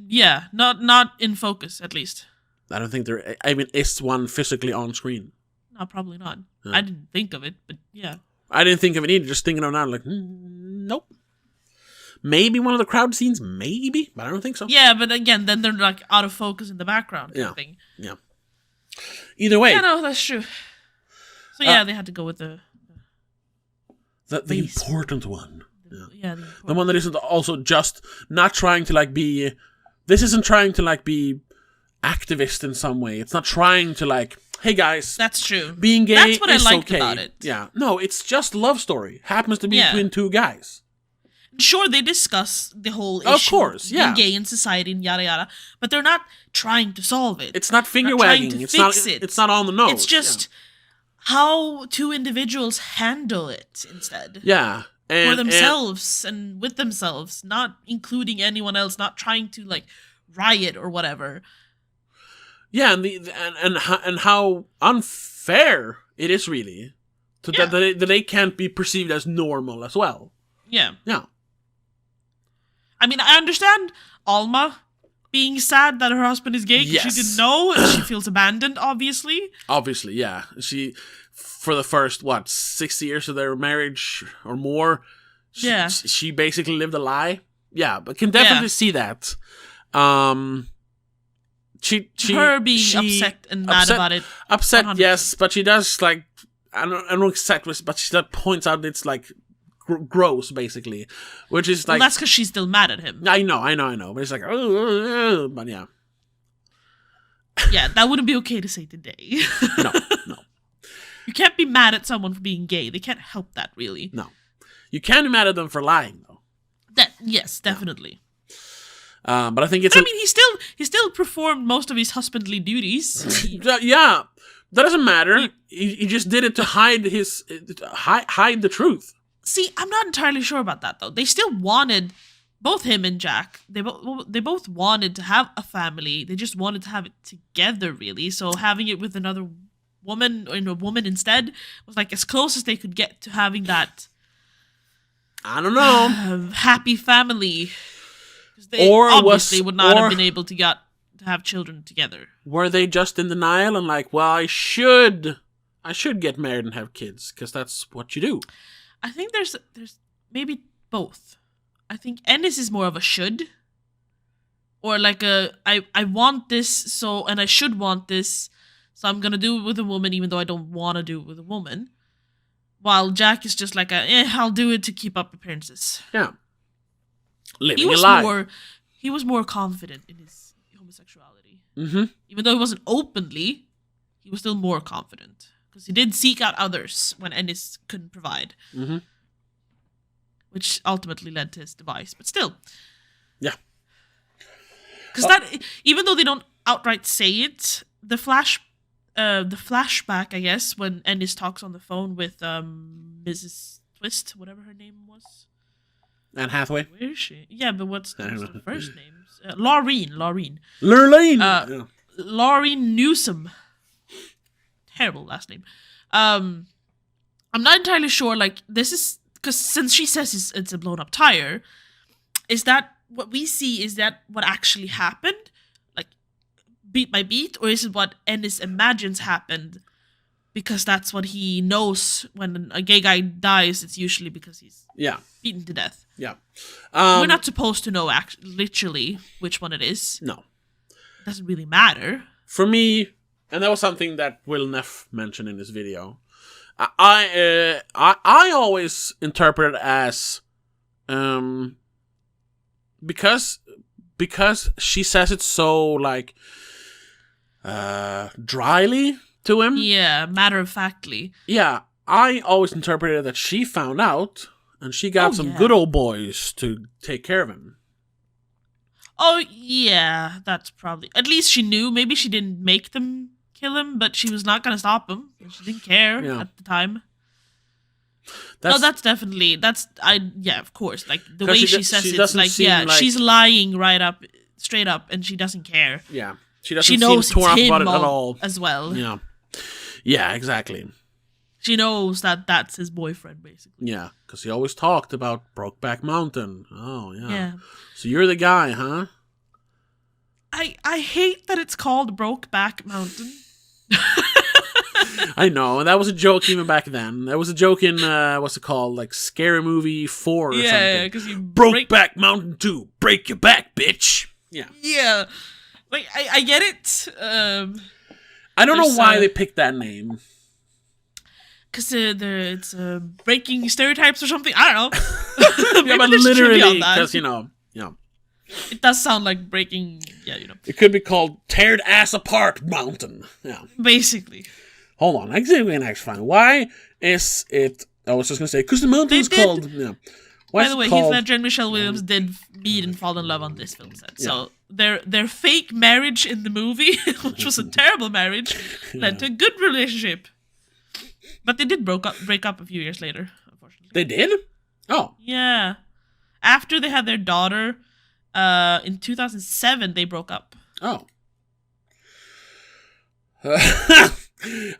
Speaker 2: Yeah, not in focus, at least.
Speaker 1: I don't think there even is one physically on screen.
Speaker 2: No, probably not. Yeah. I didn't think of it, but yeah.
Speaker 1: I didn't think of it either, just thinking of it now, like, nope. Maybe one of the crowd scenes, maybe, but I don't think so.
Speaker 2: Yeah, but again, then they're like out of focus in the background. Kind of thing.
Speaker 1: Yeah. Either way.
Speaker 2: Yeah, no, that's true. So yeah, they had to go with the
Speaker 1: important one.
Speaker 2: Yeah,
Speaker 1: the one that isn't also just not trying to like be. This isn't trying to like be activist in some way. It's not trying to like, hey guys,
Speaker 2: that's true.
Speaker 1: Being gay
Speaker 2: that's what
Speaker 1: is
Speaker 2: I liked
Speaker 1: okay.
Speaker 2: about it.
Speaker 1: Yeah, no, it's just love story. Happens to be between two guys.
Speaker 2: Sure, they discuss the whole issue
Speaker 1: of course,
Speaker 2: being gay in society and yada yada, but they're not trying to solve it.
Speaker 1: It's not finger wagging. It's not on the nose.
Speaker 2: It's just how two individuals handle it instead.
Speaker 1: Yeah.
Speaker 2: For themselves and with themselves, not including anyone else, not trying to like riot or whatever.
Speaker 1: Yeah, and how unfair It is really. That they can't be perceived as normal as well.
Speaker 2: Yeah.
Speaker 1: Yeah.
Speaker 2: I mean, I understand Alma being sad that her husband is gay because she didn't know and she feels abandoned, obviously.
Speaker 1: Obviously, yeah. She, for the first, 6 years of their marriage or more, she basically lived a lie. Yeah, but can definitely see that. Her
Speaker 2: being upset and mad about it.
Speaker 1: Upset,
Speaker 2: 100%.
Speaker 1: yes, but she does, like, I don't know exactly, but she points out it's, like, gross, basically, which is like...
Speaker 2: Well, that's because she's still mad at him.
Speaker 1: I know, but it's like, but yeah.
Speaker 2: Yeah, that wouldn't be okay to say today.
Speaker 1: No.
Speaker 2: You can't be mad at someone for being gay. They can't help that, really.
Speaker 1: No. You can be mad at them for lying, though.
Speaker 2: Yes, definitely.
Speaker 1: But I think it's...
Speaker 2: I mean, he still performed most of his husbandly duties.
Speaker 1: Yeah, that doesn't matter. He just did it to hide the truth.
Speaker 2: See, I'm not entirely sure about that, though. They still wanted, both him and Jack, they both wanted to have a family. They just wanted to have it together, really. So having it with another woman, or a woman instead, was like as close as they could get to having that...
Speaker 1: I don't know.
Speaker 2: Happy family. They obviously would not have been able to have children together.
Speaker 1: Were they just in denial and like, well, I should get married and have kids, because that's what you do?
Speaker 2: I think there's maybe both. I think Ennis is more of a should. Or like I want this, and I should want this, so I'm gonna do it with a woman even though I don't want to do it with a woman. While Jack is just like I'll do it to keep up appearances.
Speaker 1: Yeah. Living a lie.
Speaker 2: He was more confident in his homosexuality.
Speaker 1: Mm-hmm.
Speaker 2: Even though it wasn't openly, he was still more confident. Because he did seek out others when Ennis couldn't provide.
Speaker 1: Mm-hmm.
Speaker 2: Which ultimately led to his demise. But still.
Speaker 1: Yeah.
Speaker 2: Because even though they don't outright say it, the flashback, I guess, when Ennis talks on the phone with Mrs. Twist, whatever her name was.
Speaker 1: Anne Hathaway.
Speaker 2: Where is she? Yeah, but what's the first names? Laureen.
Speaker 1: Lurleen.
Speaker 2: Laureen Newsom. Terrible last name. I'm not entirely sure. Like, this is because since she says it's a blown up tire, is that what we see? Is that what actually happened? Like, beat by beat, or is it what Ennis imagines happened? Because that's what he knows. When a gay guy dies, it's usually because he's beaten to death.
Speaker 1: Yeah.
Speaker 2: We're not supposed to know literally which one it is.
Speaker 1: No.
Speaker 2: It doesn't really matter.
Speaker 1: For me, and that was something that Will Neff mentioned in this video, I always interpret it as because she says it so like dryly to him.
Speaker 2: Yeah, matter-of-factly.
Speaker 1: Yeah, I always interpreted that she found out, and she got some good old boys to take care of him.
Speaker 2: Oh, yeah, that's probably... At least she knew. Maybe she didn't make them kill him, but she was not going to stop him. She didn't care at the time. That's definitely... Yeah, of course. Like, the way she says it's like, she's lying straight up, and she doesn't care.
Speaker 1: Yeah. She doesn't seem torn up about it at all.
Speaker 2: As well.
Speaker 1: Yeah. Yeah, exactly.
Speaker 2: She knows that that's his boyfriend, basically.
Speaker 1: Yeah, because he always talked about Brokeback Mountain. Oh, yeah.
Speaker 2: Yeah.
Speaker 1: So you're the guy, huh?
Speaker 2: I hate that it's called Brokeback Mountain.
Speaker 1: I know, and that was a joke even back then. That was a joke in, what's it called? Like Scary Movie 4 or something.
Speaker 2: Yeah, because you
Speaker 1: Brokeback Mountain 2. Break your back, bitch. Yeah.
Speaker 2: Yeah. Like, I get it.
Speaker 1: I don't know why they picked that name.
Speaker 2: Because it's breaking stereotypes or something. I don't know.
Speaker 1: Yeah, but literally, because, it
Speaker 2: does sound like breaking,
Speaker 1: It could be called Teared Ass Apart Mountain. Yeah.
Speaker 2: Basically.
Speaker 1: Hold on, I think we can actually find why is it... I was just going to say, because the mountain is called...
Speaker 2: By the way, Heath Ledger and Michelle Williams did meet and fall in love on this film set. So their fake marriage in the movie, which was a terrible marriage, led to a good relationship. But they did break up a few years later, unfortunately.
Speaker 1: They did? Oh.
Speaker 2: Yeah. After they had their daughter, in 2007, they broke up.
Speaker 1: Oh.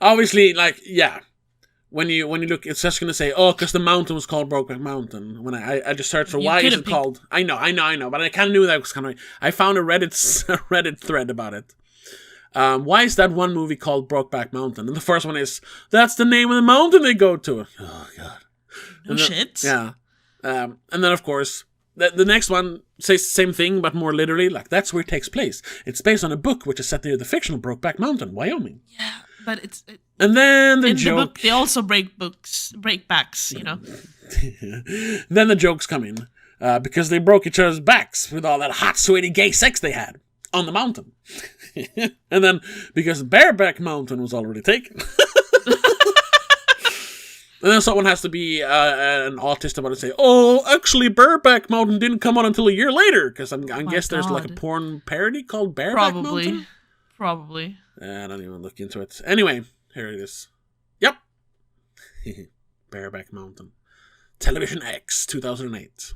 Speaker 1: Obviously, when you look, it's just gonna say, oh, because the mountain was called Brokeback Mountain. When I just searched for why is it called. I know, but I kind of knew that was kind of. I found a Reddit thread about it. Why is that one movie called Brokeback Mountain? And the first one is, that's the name of the mountain they go to. Oh, God.
Speaker 2: No shit.
Speaker 1: Yeah. And then, of course, the next one says the same thing, but more literally, like, that's where it takes place. It's based on a book which is set near the fictional Brokeback Mountain, Wyoming.
Speaker 2: Yeah, but
Speaker 1: and then
Speaker 2: in the book, they also break backs, you know?
Speaker 1: Then the jokes come in. Because they broke each other's backs with all that hot, sweaty, gay sex they had on the mountain. And then, because Bareback Mountain was already taken. And then someone has to be an autist about it and say, oh, actually, Bareback Mountain didn't come out until a year later. Because I guess there's like a porn parody called Bareback Mountain.
Speaker 2: Probably.
Speaker 1: I don't even look into it. Anyway, here it is. Yep. Bareback Mountain. Television X, 2008.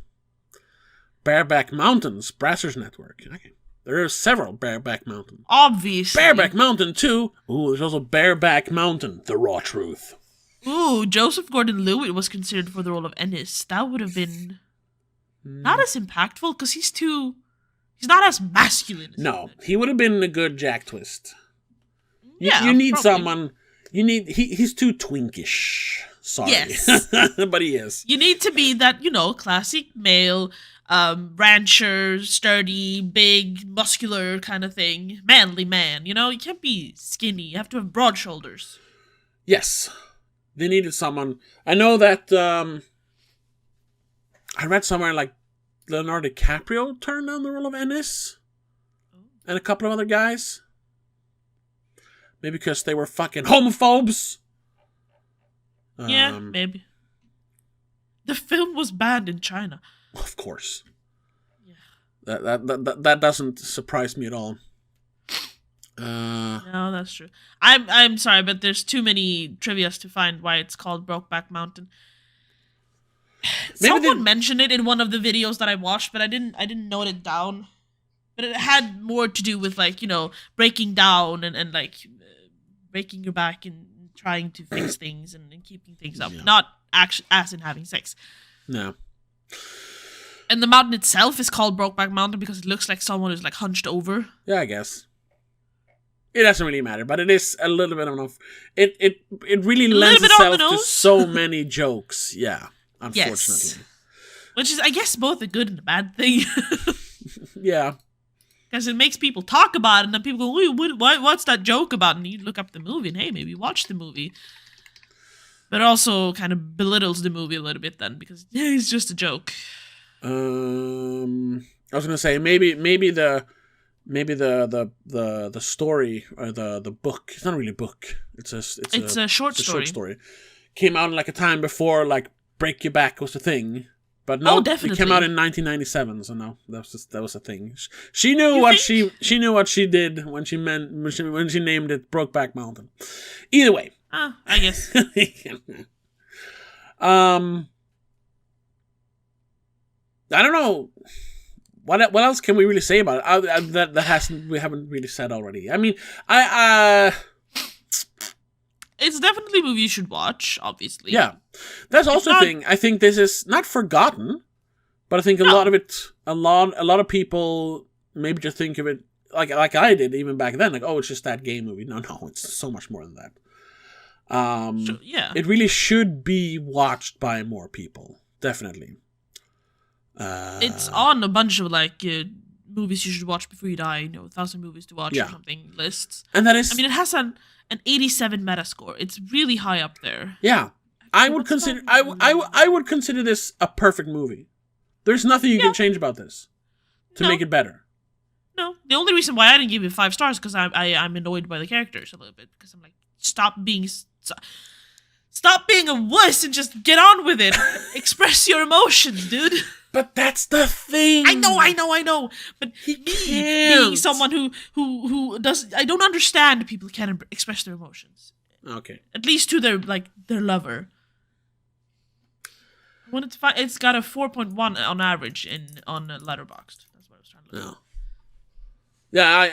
Speaker 1: Bareback Mountains, Brazzers Network. Okay. There are several Bareback Mountain.
Speaker 2: Obviously.
Speaker 1: Bareback Mountain 2. Ooh, there's also Bareback Mountain, The Raw Truth.
Speaker 2: Ooh, Joseph Gordon-Levitt was considered for the role of Ennis. That would have been not as impactful because he's not as masculine.
Speaker 1: No, he would have been a good Jack Twist.
Speaker 2: Yeah,
Speaker 1: you need
Speaker 2: probably.
Speaker 1: someone. He's too twinkish. Sorry.
Speaker 2: Yes.
Speaker 1: But he is.
Speaker 2: You need to be that, classic male, rancher, sturdy, big, muscular kind of thing. Manly man, You can't be skinny. You have to have broad shoulders.
Speaker 1: Yes. They needed someone. I know that, I read somewhere like Leonardo DiCaprio turned down the role of Ennis. And a couple of other guys. Maybe because they were fucking homophobes.
Speaker 2: Yeah, maybe. The film was banned in China.
Speaker 1: Of course.
Speaker 2: Yeah.
Speaker 1: That doesn't surprise me at all.
Speaker 2: No, that's true. I'm sorry, but there's too many trivias to find why it's called Brokeback Mountain. Someone mentioned it in one of the videos that I watched, but I didn't note it down. But it had more to do with breaking down and breaking your back and trying to fix things and keeping things up, not actually as in having sex.
Speaker 1: No.
Speaker 2: And the mountain itself is called Brokeback Mountain because it looks like someone is hunched over.
Speaker 1: Yeah, I guess. It doesn't really matter, but it is a little bit of it really lends itself to so many jokes. Yeah, unfortunately. Yes.
Speaker 2: Which is, I guess, both a good and a bad thing.
Speaker 1: Yeah. Because
Speaker 2: it makes people talk about it, and then people go, what's that joke about? And you look up the movie, and hey, maybe watch the movie. But it also kind of belittles the movie a little bit then, because it's just a joke.
Speaker 1: I was gonna say maybe the story or the book. It's not really a book. It's a short story. Came out in a time before Break Your Back was the thing. But no,
Speaker 2: definitely.
Speaker 1: It came out in 1997, so no, that was a thing. She knew she knew what she did when she named it Brokeback Mountain. Either way,
Speaker 2: I guess.
Speaker 1: I don't know what else can we really say about it that we haven't really said already. I mean,
Speaker 2: it's definitely a movie you should watch, obviously.
Speaker 1: Yeah. That's also a thing. I think this is not forgotten, but I think a lot of people maybe just think of it like I did even back then, it's just that gay movie. No, it's so much more than that.
Speaker 2: Yeah.
Speaker 1: It really should be watched by more people. Definitely.
Speaker 2: It's on a bunch of movies you should watch before you die, 1,000 movies to watch or something lists.
Speaker 1: And that is,
Speaker 2: I mean, it has an 87 Metascore. It's really high up there.
Speaker 1: Yeah. I would consider this a perfect movie. There's nothing you can change about this to make it better.
Speaker 2: No. The only reason why I didn't give it 5 stars because I'm annoyed by the characters a little bit because I'm stop being a wuss and just get on with it. Express your emotions, dude.
Speaker 1: But that's the thing.
Speaker 2: I know. But being someone who does, I don't understand people can't express their emotions.
Speaker 1: Okay.
Speaker 2: At least to their lover. I wanted to find. It's got a 4.1 on average on Letterboxd. That's what I was trying to look.
Speaker 1: Yeah,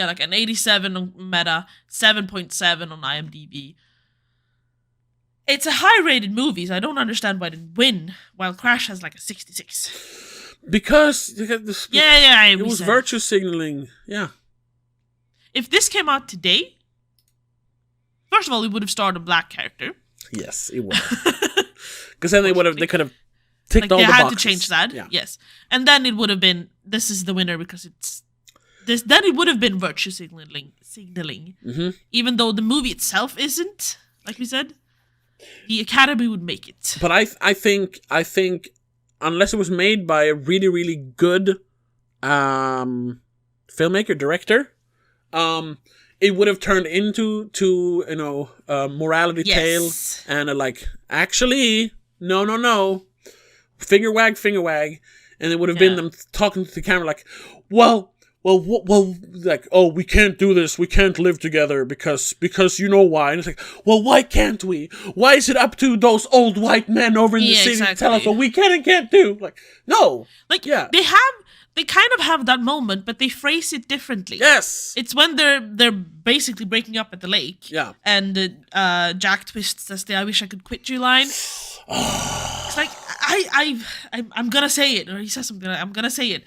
Speaker 2: and an 87 on Meta, 7.7 on IMDb. It's a high-rated movie, so I don't understand why it didn't win, while Crash has like a 66.
Speaker 1: Because
Speaker 2: Yeah,
Speaker 1: it was virtue signaling. Yeah.
Speaker 2: If this came out today, first of all, it would have starred a black character.
Speaker 1: Yes, it would. Because then they could have ticked all the boxes. They had to change
Speaker 2: that. Yeah. Yes, and then it would have been, this is the winner because it's this. Then it would have been virtue signaling.
Speaker 1: Mm-hmm.
Speaker 2: Even though the movie itself isn't, like we said, the Academy would make it.
Speaker 1: But I think unless it was made by a really, really good filmmaker, director, it would have turned into a morality tale and actually, no, finger wag, and it would have been them talking to the camera like, well, like, oh, we can't do this, we can't live together because you know why. And it's like, well, why can't we? Why is it up to those old white men over in the city to tell us what we can and can't do? Like, no.
Speaker 2: Like, they kind of have that moment, but they phrase it differently.
Speaker 1: Yes.
Speaker 2: It's when they're basically breaking up at the lake.
Speaker 1: Yeah.
Speaker 2: And Jack Twist says the "I wish I could quit you" line. It's like, I'm gonna say it, or he says I'm gonna say it.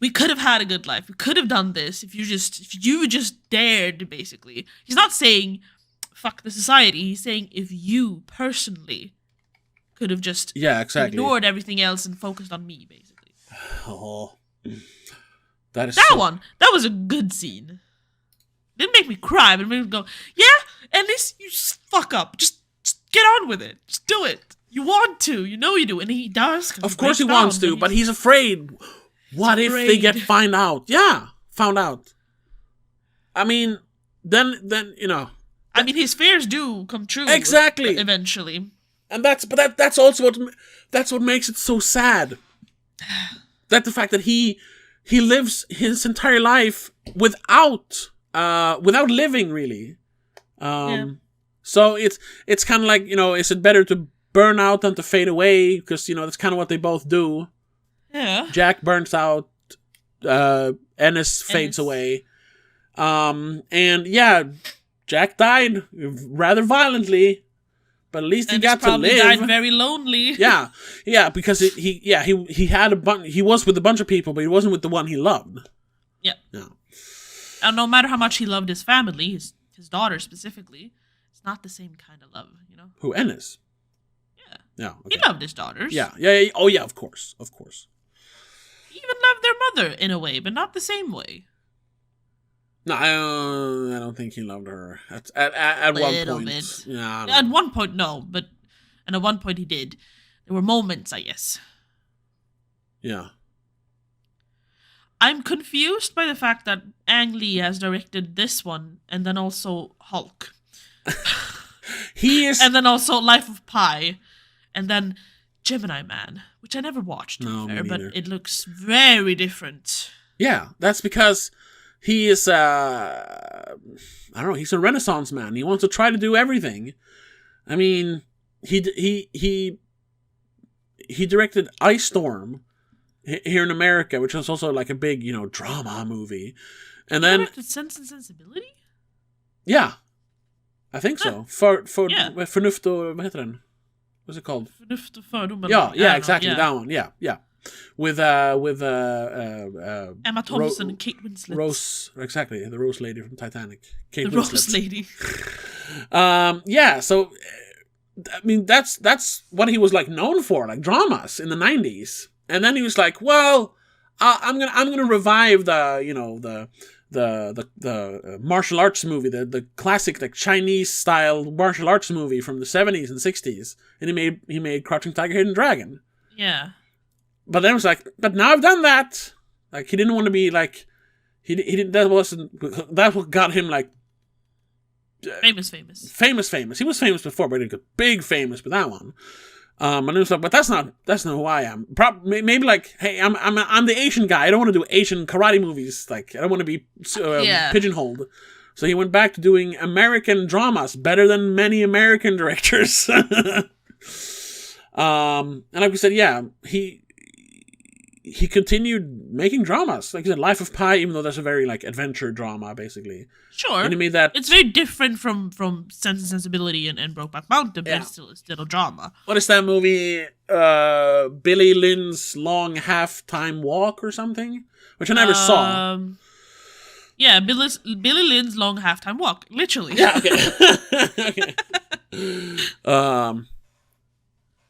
Speaker 2: We could have had a good life. We could have done this if you just dared, basically. He's not saying fuck the society. He's saying if you personally could have just ignored everything else and focused on me, basically.
Speaker 1: Oh. That
Speaker 2: was a good scene. It didn't make me cry, but it made me go, yeah, at least you fuck up. Just get on with it. Just do it. You want to. You know you do. And he does.
Speaker 1: Of course he wants to, but he's afraid. What if they get found out? Yeah, found out. I mean, then
Speaker 2: I mean, his fears do come true.
Speaker 1: Exactly.
Speaker 2: Eventually.
Speaker 1: And that's also what makes it so sad. That the fact that he lives his entire life without living, really. So it's kind of like, is it better to burn out than to fade away? Because that's kind of what they both do.
Speaker 2: Yeah.
Speaker 1: Jack burns out, Ennis fades away. And yeah, Jack died rather violently, but at least he got to live.
Speaker 2: He died very lonely.
Speaker 1: Yeah, because he had he was with a bunch of people, but he wasn't with the one he loved.
Speaker 2: Yeah. And no matter how much he loved his family, his daughter specifically, it's not the same kind of love,
Speaker 1: Who, Ennis?
Speaker 2: Yeah.
Speaker 1: Okay.
Speaker 2: He loved his daughters.
Speaker 1: Yeah. Oh yeah, of course.
Speaker 2: He even loved their mother in a way, but not the same way.
Speaker 1: No, I don't think he loved her at one point.
Speaker 2: Bit.
Speaker 1: Yeah,
Speaker 2: at one point, no, and at one point he did. There were moments, I guess.
Speaker 1: Yeah.
Speaker 2: I'm confused by the fact that Ang Lee has directed this one, and then also Hulk. And then also Life of Pi, and then Gemini Man, which I never watched, but it looks very different.
Speaker 1: Yeah, that's because he is, I don't know, he's a Renaissance man. He wants to try to do everything. I mean, he directed Ice Storm here in America, which was also like a big, drama movie. And then
Speaker 2: directed Sense and Sensibility?
Speaker 1: Yeah. I think so. Förnuft och, vad heter den? What's it called?
Speaker 2: Förnuft och fördom.
Speaker 1: Yeah, exactly. That one. Yeah. With
Speaker 2: Emma Thompson and Kate Winslet.
Speaker 1: Rose, exactly, the Rose lady from Titanic. Kate
Speaker 2: Winslet. Rose lady.
Speaker 1: Yeah, so I mean that's what he was like known for, like dramas in the 90s. And then he was like, well, I'm gonna revive the martial arts movie, the classic like Chinese style martial arts movie from the 70s and 60s. And he made Crouching Tiger, Hidden Dragon.
Speaker 2: Yeah.
Speaker 1: But then it was like, but now I've done that. Like, he didn't want to be like, he didn't. That's what got him like
Speaker 2: famous.
Speaker 1: He was famous before, but he got big famous with that one. And it was like, but that's not who I am. Maybe like, hey, I'm the Asian guy. I don't want to do Asian karate movies. Like, I don't want to be pigeonholed. So he went back to doing American dramas, better than many American directors. And like we said, yeah, he continued making dramas. Like he said, Life of Pi, even though that's a very like adventure drama, basically.
Speaker 2: Sure.
Speaker 1: And he made that.
Speaker 2: It's very different from Sense and Sensibility and Brokeback Mountain, but it's still a drama.
Speaker 1: What is that movie? Billy Lynn's Long Half-Time Walk or something? Which I never saw.
Speaker 2: Yeah, Billy Lynn's Long Half-Time Walk. Literally.
Speaker 1: Yeah, okay. Okay.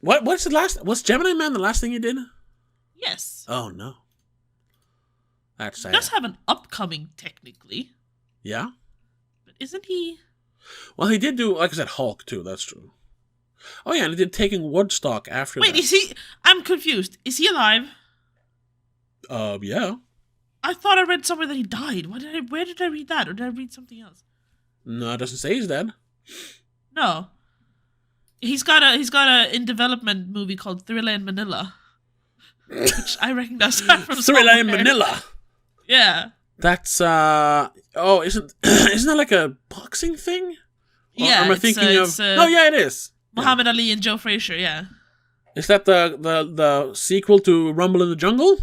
Speaker 1: What's the last... Was Gemini Man the last thing he did?
Speaker 2: Yes.
Speaker 1: Oh, no. That's sad.
Speaker 2: He does have an upcoming, technically.
Speaker 1: Yeah?
Speaker 2: But isn't he...
Speaker 1: Well, he did do, like I said, Hulk, too. That's true. Oh, yeah, and he did Taking Woodstock after that.
Speaker 2: Wait, is he... I'm confused. Is he alive?
Speaker 1: Yeah.
Speaker 2: I thought I read somewhere that he died. Where did I read that? Or did I read something else?
Speaker 1: No, it doesn't say he's dead.
Speaker 2: No. He's got a in development movie called Thriller in Manila. Which I recognize that from
Speaker 1: Thriller in Manila.
Speaker 2: Yeah.
Speaker 1: That's isn't that like a boxing thing?
Speaker 2: Yeah.
Speaker 1: Or am I thinking of? Oh yeah, it is.
Speaker 2: Muhammad Ali and Joe Frazier. Yeah.
Speaker 1: Is that the sequel to Rumble in the Jungle?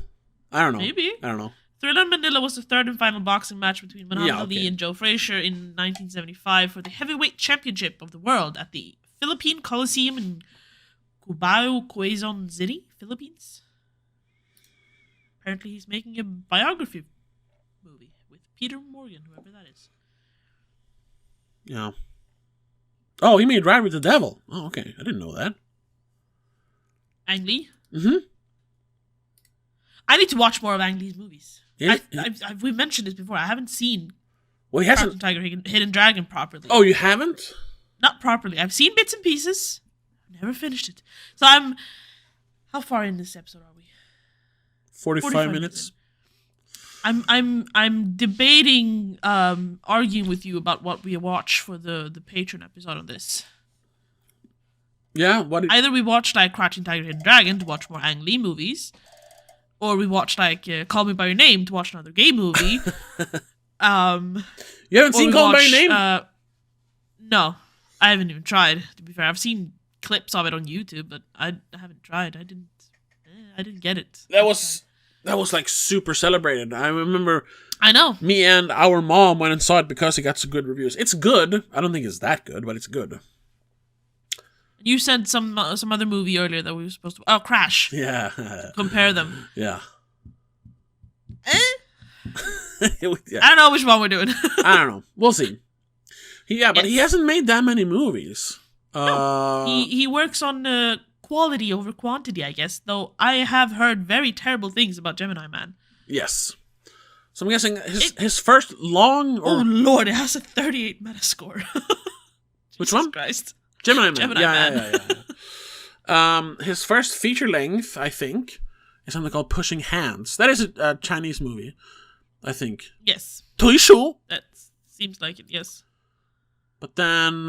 Speaker 1: I don't know.
Speaker 2: Maybe.
Speaker 1: I don't know.
Speaker 2: Thriller in Manila was the third and final boxing match between Muhammad Ali and Joe Frazier in 1975 for the heavyweight championship of the world at the Philippine Coliseum in Cubao, Quezon City, Philippines. Apparently he's making a biography movie with Peter Morgan, whoever that is.
Speaker 1: Yeah. Oh, he made Ride with the Devil. Oh, okay. I didn't know that.
Speaker 2: Ang Lee?
Speaker 1: Mm-hmm.
Speaker 2: I need to watch more of Ang Lee's movies.
Speaker 1: Yeah,
Speaker 2: we've mentioned this before. I haven't seen
Speaker 1: he hasn't.
Speaker 2: Tiger, Hidden Dragon properly.
Speaker 1: Oh, you haven't?
Speaker 2: Not properly. I've seen bits and pieces. Never finished it. So I'm... How far in this episode are we?
Speaker 1: 45 minutes.
Speaker 2: I'm debating, arguing with you about what we watch for the Patreon episode on this.
Speaker 1: Yeah,
Speaker 2: either we watch like Crouching Tiger, Hidden Dragon to watch more Ang Lee movies, or we watch like Call Me by Your Name to watch another gay movie.
Speaker 1: You haven't seen Call Me by Your Name?
Speaker 2: No, I haven't even tried. To be fair, I've seen clips of it on YouTube, but I haven't tried. I didn't get it.
Speaker 1: That was like super celebrated. I remember.
Speaker 2: I know.
Speaker 1: Me and our mom went and saw it because it got some good reviews. It's good. I don't think it's that good, but it's good.
Speaker 2: You said some other movie earlier that we were supposed to... Oh, Crash.
Speaker 1: Yeah.
Speaker 2: Compare them.
Speaker 1: Yeah.
Speaker 2: Yeah. I don't know which one we're doing.
Speaker 1: I don't know. We'll see. But he hasn't made that many movies.
Speaker 2: No. He works on quality over quantity, I guess. Though I have heard very terrible things about Gemini Man.
Speaker 1: Yes. So I'm guessing his first long...
Speaker 2: Oh, Lord. It has a 38 Metascore.
Speaker 1: Which one?
Speaker 2: Christ.
Speaker 1: Gemini Man.
Speaker 2: Gemini Man.
Speaker 1: Yeah. His first feature length, I think, is something called Pushing Hands. That is a Chinese movie, I think.
Speaker 2: Yes.
Speaker 1: 退休.
Speaker 2: That seems like it, yes.
Speaker 1: But then,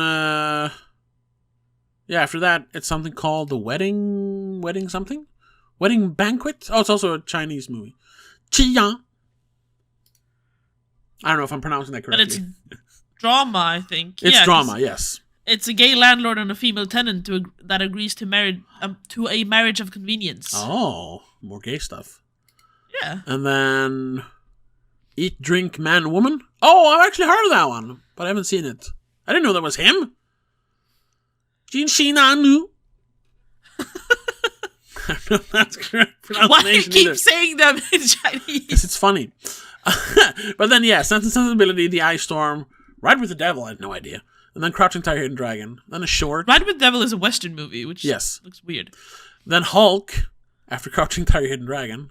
Speaker 1: after that, it's something called The Wedding something? Wedding Banquet? Oh, it's also a Chinese movie. Qiyang. I don't know if I'm pronouncing that correctly.
Speaker 2: But it's drama, I think.
Speaker 1: It's drama, yes.
Speaker 2: It's a gay landlord and a female tenant that agrees to a marriage of convenience.
Speaker 1: Oh, more gay stuff.
Speaker 2: Yeah.
Speaker 1: And then Eat, Drink, Man, Woman. Oh, I've actually heard of that one, but I haven't seen it. I didn't know that was him. Jin Shinanu. I don't know if that's correct pronunciation.
Speaker 2: Why do you keep saying them in Chinese?
Speaker 1: Because it's funny. But then, Sense and Sensibility, The Ice Storm, Ride with the Devil, I had no idea. And then Crouching Tiger, Hidden Dragon. Then a short.
Speaker 2: Ride with the Devil is a Western movie, which looks weird.
Speaker 1: Then Hulk, after Crouching Tiger, Hidden Dragon.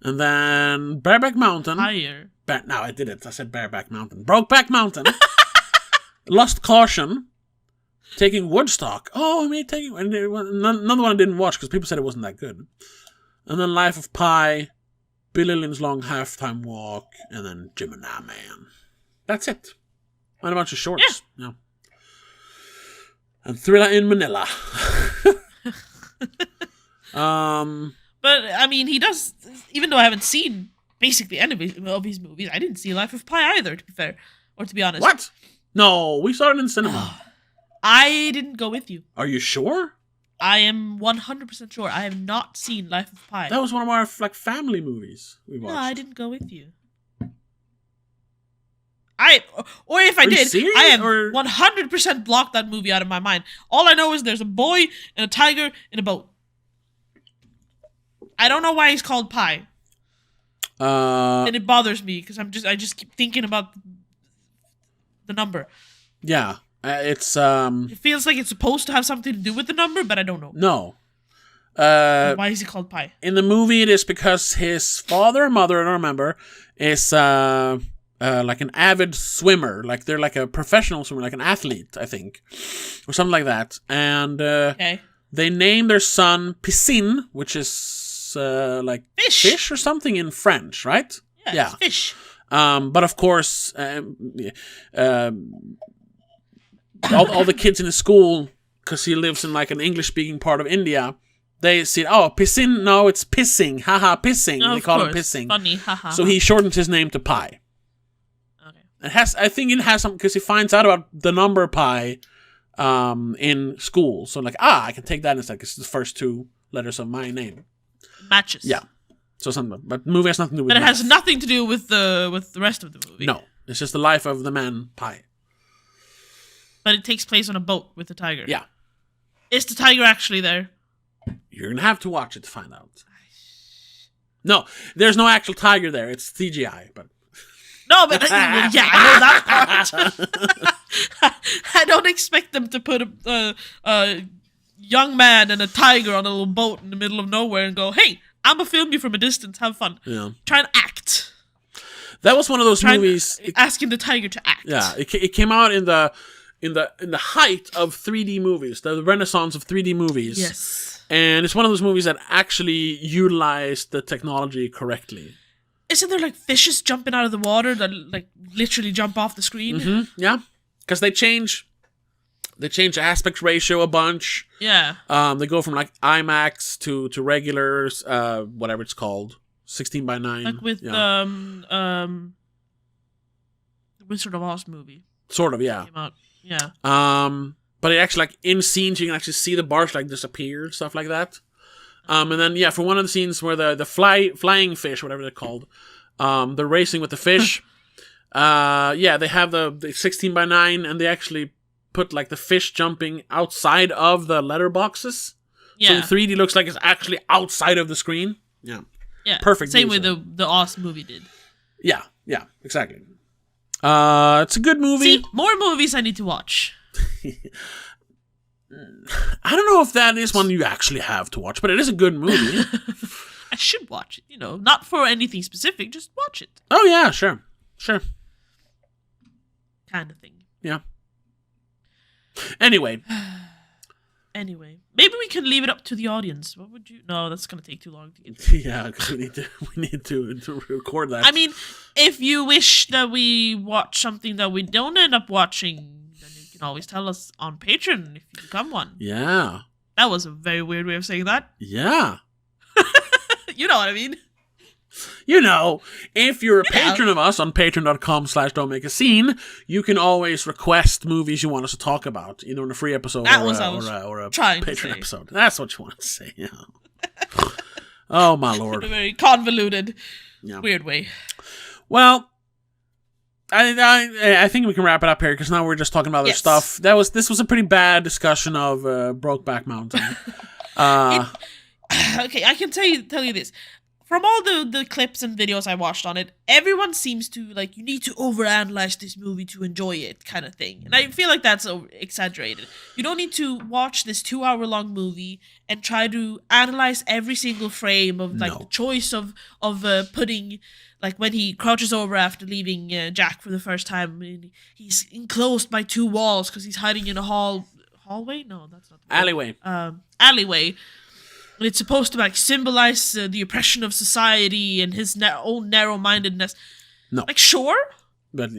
Speaker 1: And then Bareback Mountain.
Speaker 2: Higher.
Speaker 1: No, I did it. I said Bareback Mountain. Brokeback Mountain. Lost Caution. Taking Woodstock. Oh, I mean, another one I didn't watch because people said it wasn't that good. And then Life of Pi. Billy Lynn's Long Half-Time Walk. And then Gemini Man. That's it. And a bunch of shorts. Yeah. And Thriller in Manila.
Speaker 2: But, I mean, he does... Even though I haven't seen basically any of his movies, I didn't see Life of Pi either, to be fair. Or to be honest.
Speaker 1: What? No, we saw it in cinema.
Speaker 2: I didn't go with you.
Speaker 1: Are you sure?
Speaker 2: I am 100% sure I have not seen Life of Pi.
Speaker 1: That was one of our family movies we watched.
Speaker 2: No, I didn't go with you. Or if I did,
Speaker 1: serious?
Speaker 2: I have 100% blocked that movie out of my mind. All I know is there's a boy and a tiger in a boat. I don't know why he's called Pi. And it bothers me because I just keep thinking about the number.
Speaker 1: Yeah, it's
Speaker 2: It feels like it's supposed to have something to do with the number, but I don't know.
Speaker 1: No.
Speaker 2: Why is he called Pi?
Speaker 1: In the movie, it is because his father and mother, I don't remember, is like an avid swimmer. Like they're like a professional swimmer, like an athlete, I think, or something like that. And they name their son Piscine, which is like fish or something in French, right?
Speaker 2: Yeah. Fish.
Speaker 1: But of course, all the kids in the school, because he lives in like an English-speaking part of India, they say, "Oh, piscine." No, it's pissing. Haha, pissing.
Speaker 2: Oh,
Speaker 1: they call him pissing.
Speaker 2: Funny. Haha.
Speaker 1: So he shortened his name to Pi.
Speaker 2: Okay.
Speaker 1: I think it has something because he finds out about the number pi in school. So like, I can take that instead because it's the first two letters of my name.
Speaker 2: Matches.
Speaker 1: Yeah. So something, but the movie has nothing to do with.
Speaker 2: But it has nothing to do with the rest of the movie.
Speaker 1: No, it's just the life of the man Pi.
Speaker 2: But it takes place on a boat with the tiger.
Speaker 1: Yeah.
Speaker 2: Is the tiger actually there?
Speaker 1: You're gonna have to watch it to find out. No, there's no actual tiger there. It's CGI, but.
Speaker 2: No, but yeah, I know that part. I don't expect them to put a young man and a tiger on a little boat in the middle of nowhere and go, "Hey, I'm gonna film you from a distance. Have fun."
Speaker 1: Yeah.
Speaker 2: Try and act.
Speaker 1: That was one of those movies.
Speaker 2: Asking the tiger to act.
Speaker 1: Yeah, it came out in the height of 3D movies, the renaissance of 3D movies.
Speaker 2: Yes.
Speaker 1: And it's one of those movies that actually utilized the technology correctly.
Speaker 2: Isn't there like fishes jumping out of the water that like literally jump off the screen?
Speaker 1: Mm-hmm. Yeah, because they change the aspect ratio a bunch.
Speaker 2: Yeah.
Speaker 1: They go from like IMAX to regulars, whatever it's called, 16:9.
Speaker 2: Like with the Wizard of Oz movie.
Speaker 1: Sort of, yeah.
Speaker 2: Came out. Yeah.
Speaker 1: But it actually like in scenes you can actually see the bars like disappear, stuff like that. And then for one of the scenes where the flying fish, whatever they're called, they're racing with the fish. They have the 16:9, and they actually put like the fish jumping outside of the letter boxes.
Speaker 2: Yeah.
Speaker 1: So in 3D looks like it's actually outside of the screen. Yeah.
Speaker 2: Yeah.
Speaker 1: Perfect.
Speaker 2: Same way the Oz movie did.
Speaker 1: Yeah, exactly. It's a good movie.
Speaker 2: See, more movies I need to watch.
Speaker 1: I don't know if that is one you actually have to watch, but it is a good movie.
Speaker 2: I should watch it, not for anything specific, just watch it.
Speaker 1: Oh yeah, sure.
Speaker 2: Kind of thing.
Speaker 1: Yeah. Anyway,
Speaker 2: maybe we can leave it up to the audience. What would you? No, that's gonna take too long to get to.
Speaker 1: Yeah, because we need to record that.
Speaker 2: I mean, if you wish that we watch something that we don't end up watching, then you can always tell us on Patreon if you become one.
Speaker 1: Yeah.
Speaker 2: That was a very weird way of saying that.
Speaker 1: Yeah.
Speaker 2: You know what I mean.
Speaker 1: If you're a patron of us on patreon.com/don'tmakeascene, you can always request movies you want us to talk about, either in a free episode or a patron episode. That's what you want to say, yeah. Oh, my lord.
Speaker 2: In a very convoluted, weird way.
Speaker 1: Well, I think we can wrap it up here, because now we're just talking about other stuff. This was a pretty bad discussion of Brokeback Mountain.
Speaker 2: Okay, I can tell you this. From all the clips and videos I watched on it, everyone seems to, like, you need to overanalyze this movie to enjoy it kind of thing. And I feel like that's exaggerated. You don't need to watch this 2-hour-long movie and try to analyze every single frame of, like, the choice of putting, like, when he crouches over after leaving Jack for the first time, and he's enclosed by 2 walls because he's hiding in a hallway? No, that's not the
Speaker 1: alleyway.
Speaker 2: Alleyway. And it's supposed to like symbolize the oppression of society and his own narrow-mindedness.
Speaker 1: No.
Speaker 2: Like, sure.
Speaker 1: But,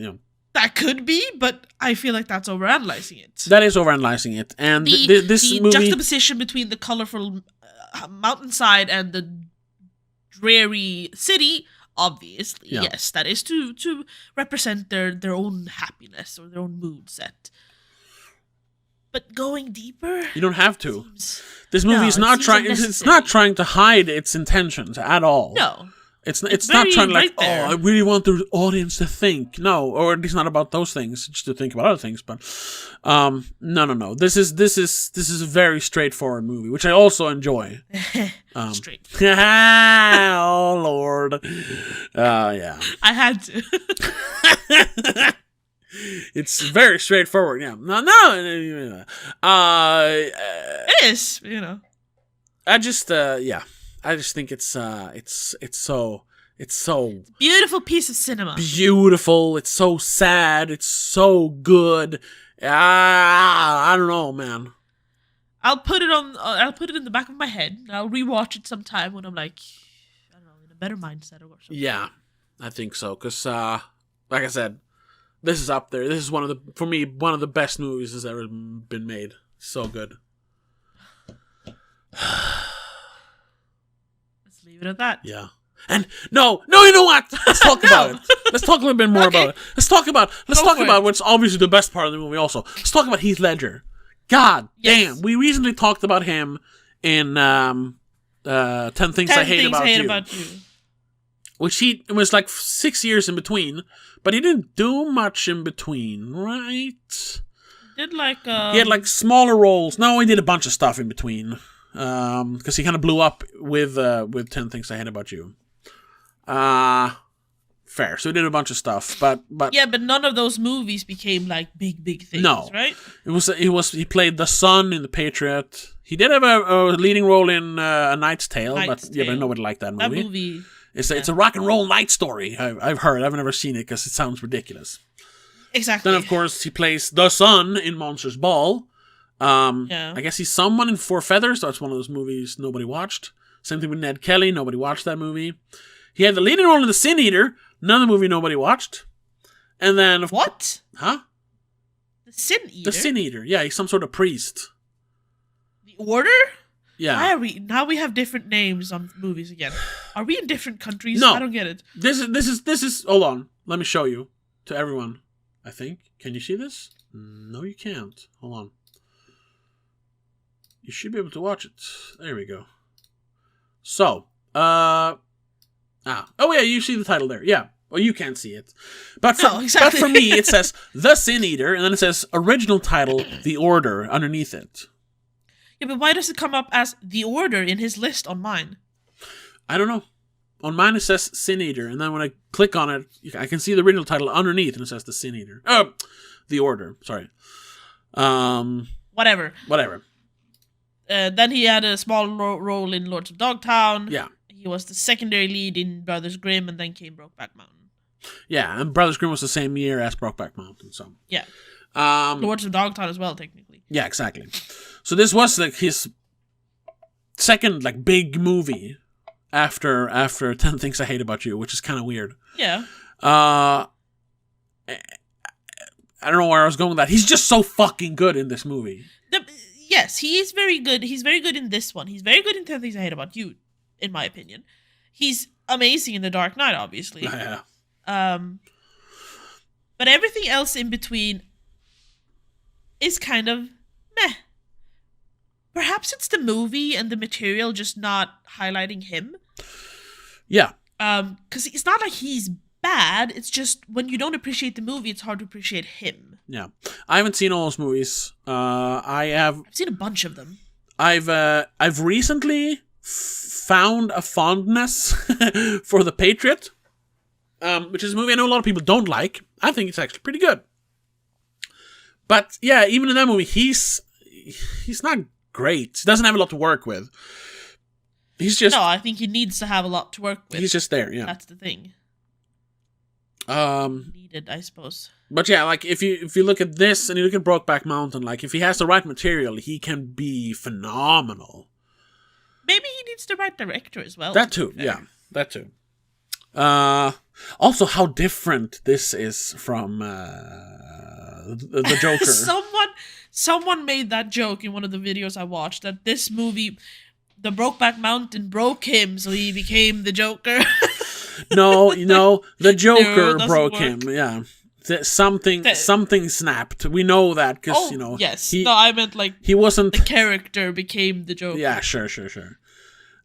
Speaker 2: that could be, but I feel like that's overanalyzing it.
Speaker 1: That is overanalyzing it. And this movie...
Speaker 2: juxtaposition between the colorful mountainside and the dreary city, obviously, yes, that is to represent their own happiness or their own mood set. But going deeper,
Speaker 1: You don't have to.
Speaker 2: seems-
Speaker 1: This movie
Speaker 2: No,
Speaker 1: is
Speaker 2: it
Speaker 1: not
Speaker 2: seems
Speaker 1: trying. It's
Speaker 2: unnecessary.
Speaker 1: not trying to hide its intentions at all.
Speaker 2: no.
Speaker 1: It's not
Speaker 2: very
Speaker 1: trying to like.
Speaker 2: right there.
Speaker 1: Oh, I really want the audience to think. No, or at least not about those things. Just to think about other things. But, no. This is a very straightforward movie, which I also enjoy.
Speaker 2: Straight.
Speaker 1: Oh Lord. Yeah.
Speaker 2: I had to.
Speaker 1: It's very straightforward. Yeah. No.
Speaker 2: It is,
Speaker 1: I just think it's so
Speaker 2: Beautiful piece of cinema.
Speaker 1: beautiful. It's so sad. It's so good. I don't know, man.
Speaker 2: I'll put it in the back of my head. I'll rewatch it sometime when I'm like, I don't know, in a better mindset or something.
Speaker 1: Yeah, I think so. Cause like I said, this is up there. This is one of the best movies that's ever been made. So good.
Speaker 2: Let's leave it at that.
Speaker 1: Yeah. And no, you know what? Let's talk about it. Let's talk a little bit more about it. Let's talk about what's obviously the best part of the movie also. Let's talk about Heath Ledger. God
Speaker 2: Yes.
Speaker 1: damn. We recently talked about him in 10 Things I Hate About You. Which it was like 6 years in between, but he didn't do much in between, right?
Speaker 2: Did like
Speaker 1: He had like smaller roles. No, he did a bunch of stuff in between. Because he kind of blew up with 10 Things I Hate About You. Fair. So he did a bunch of stuff, but
Speaker 2: yeah, but none of those movies became like big things,
Speaker 1: No.
Speaker 2: right?
Speaker 1: he played the son in The Patriot. He did have a leading role in A Knight's Tale,
Speaker 2: Knight's
Speaker 1: but
Speaker 2: Tale.
Speaker 1: nobody liked that movie.
Speaker 2: That movie.
Speaker 1: It's a rock and roll night story. I've heard. I've never seen it because it sounds ridiculous.
Speaker 2: Exactly.
Speaker 1: Then of course he plays the son in Monsters Ball.
Speaker 2: Yeah.
Speaker 1: I guess he's someone in Four Feathers. That's one of those movies nobody watched. Same thing with Ned Kelly. Nobody watched that movie. He had the leading role in The Sin Eater. Another movie nobody watched. And then...
Speaker 2: What?
Speaker 1: Huh?
Speaker 2: The Sin Eater?
Speaker 1: The Sin Eater. Yeah, he's some sort of priest.
Speaker 2: The Order?
Speaker 1: Yeah.
Speaker 2: Why are we... Now we have different names on movies again. Are we in different countries?
Speaker 1: No.
Speaker 2: I don't get it.
Speaker 1: This is... Hold on. Let me show you. To everyone, I think. Can you see this? No, you can't. Hold on. You should be able to watch it. There we go. So, oh yeah, you see the title there. Yeah. Well, you can't see it. But for,
Speaker 2: No, exactly.
Speaker 1: but for me, it says The Sin Eater, and then it says original title, The Order, underneath it.
Speaker 2: Yeah, but why does it come up as The Order in his list on mine?
Speaker 1: I don't know. On mine, it says Sin Eater, and then when I click on it, I can see the original title underneath, and it says The Sin Eater. Oh, The Order. Sorry.
Speaker 2: Whatever.
Speaker 1: Whatever.
Speaker 2: Then he had a small role in Lords of Dogtown.
Speaker 1: Yeah.
Speaker 2: He was the secondary lead in Brothers Grimm, and then came Brokeback Mountain.
Speaker 1: Yeah, and Brothers Grimm was the same year as Brokeback Mountain, so.
Speaker 2: Yeah.
Speaker 1: Um,
Speaker 2: Lords of Dogtown as well, technically.
Speaker 1: Yeah, exactly. So this was like his second like big movie after 10 Things I Hate About You, which is kind of weird.
Speaker 2: Yeah.
Speaker 1: I don't know where I was going with that. He's just so fucking good in this movie.
Speaker 2: Yes, he is very good. He's very good in this one. He's very good in 10 Things I Hate About You, in my opinion. He's amazing in The Dark Knight, obviously.
Speaker 1: Yeah.
Speaker 2: But everything else in between is kind of meh. Perhaps it's the movie and the material just not highlighting him.
Speaker 1: Yeah.
Speaker 2: Because it's not like he's bad. It's just when you don't appreciate the movie, it's hard to appreciate him.
Speaker 1: Yeah. I haven't seen all those movies.
Speaker 2: I've seen a bunch of them.
Speaker 1: I've recently found a fondness for The Patriot, which is a movie I know a lot of people don't like. I think it's actually pretty good. But yeah, even in that movie, he's not great. He doesn't have a lot to work with. He's just
Speaker 2: No, I think he needs to have a lot to work with.
Speaker 1: he's just there, yeah.
Speaker 2: That's the thing. Needed, I suppose.
Speaker 1: But yeah, like if you look at this and you look at Brokeback Mountain, like if he has the right material, he can be phenomenal.
Speaker 2: Maybe he needs the right director as well.
Speaker 1: That too, yeah, that too. Also, how different this is from the Joker.
Speaker 2: Someone made that joke in one of the videos I watched that this movie, the Brokeback Mountain, broke him, so he became the Joker.
Speaker 1: No, the Joker
Speaker 2: doesn't
Speaker 1: broke
Speaker 2: work.
Speaker 1: him. Yeah, something snapped. We know that because
Speaker 2: yes. No, I meant like
Speaker 1: he wasn't.
Speaker 2: The character became the Joker.
Speaker 1: Yeah, sure.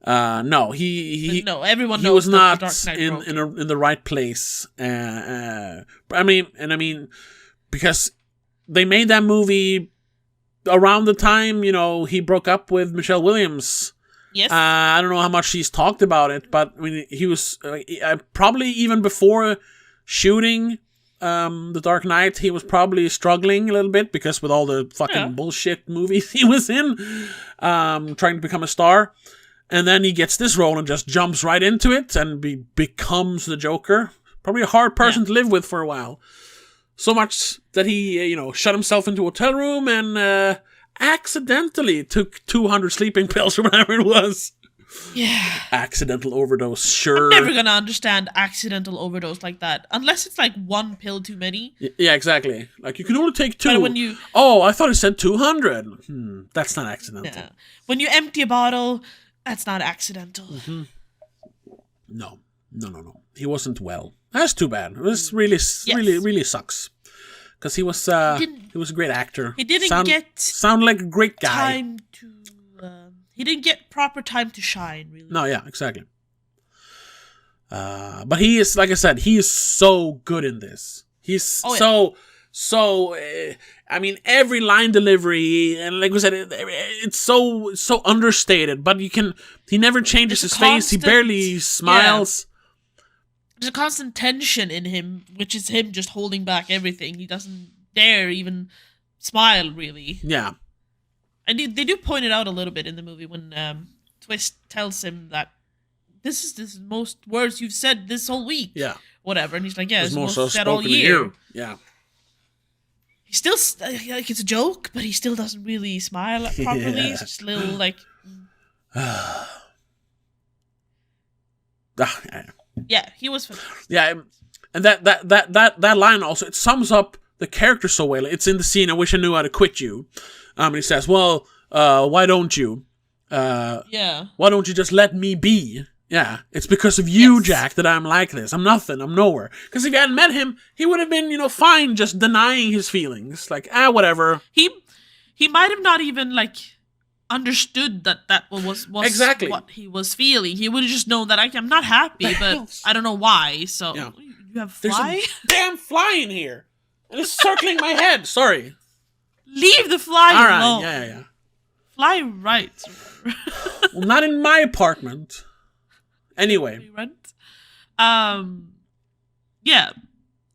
Speaker 1: No,
Speaker 2: no, everyone knows
Speaker 1: he was not
Speaker 2: the Dark Knight
Speaker 1: in the right place. I mean, because they made that movie around the time he broke up with Michelle Williams.
Speaker 2: Yes.
Speaker 1: I don't know how much he's talked about it, but I mean, he was probably even before shooting The Dark Knight, he was probably struggling a little bit because with all the fucking bullshit movies he was in, trying to become a star. And then he gets this role and just jumps right into it and becomes the Joker. Probably a hard person to live with for a while. So much that he, shut himself into a hotel room and accidentally took 200 sleeping pills or whatever it was.
Speaker 2: Yeah.
Speaker 1: Accidental overdose, sure.
Speaker 2: I'm never gonna understand accidental overdose like that. Unless it's like one pill too many.
Speaker 1: Yeah, exactly. Like, you can only take 2.
Speaker 2: But when you...
Speaker 1: Oh, I thought it said 200. That's not accidental.
Speaker 2: Yeah. When you empty a bottle, that's not accidental.
Speaker 1: Mm-hmm. No. He wasn't well. That's too bad. It was really sucks. Because he was a great actor.
Speaker 2: He didn't
Speaker 1: sound like a great guy.
Speaker 2: He didn't get proper time to shine, really.
Speaker 1: No, yeah, exactly. But he is, like I said, he is so good in this. He's I mean, every line delivery, and like we said, it's so understated, but he never changes his face, he barely smiles.
Speaker 2: Yeah. There's a constant tension in him, which is him just holding back everything. He doesn't dare even smile, really.
Speaker 1: Yeah.
Speaker 2: And they do point it out a little bit in the movie when Twist tells him that this is the most words you've said this whole week.
Speaker 1: Yeah.
Speaker 2: Whatever. And he's like, yeah, it's the most said
Speaker 1: all
Speaker 2: all year.
Speaker 1: Yeah.
Speaker 2: He still, like, it's a joke, but he still doesn't really smile properly.
Speaker 1: Yeah.
Speaker 2: It's just a little, like... Yeah, he was fun.
Speaker 1: Yeah, and that line also, it sums up the character so well. It's in the scene, I wish I knew how to quit you. And he says, well, why don't you? Why don't you just let me be? Yeah, it's because of you, Jack, that I'm like this. I'm nothing. I'm nowhere. Because if you hadn't met him, he would have been, fine just denying his feelings. Like, whatever.
Speaker 2: He might have not even, like, understood that was
Speaker 1: exactly
Speaker 2: what he was feeling. He would have just known that I'm not happy, but I don't know why. So, you have a fly?
Speaker 1: There's a damn fly in here. And it's circling my head. Sorry.
Speaker 2: Leave the fly alone.
Speaker 1: Yeah.
Speaker 2: Fly right.
Speaker 1: Well, not in my apartment. Anyway.
Speaker 2: Yeah.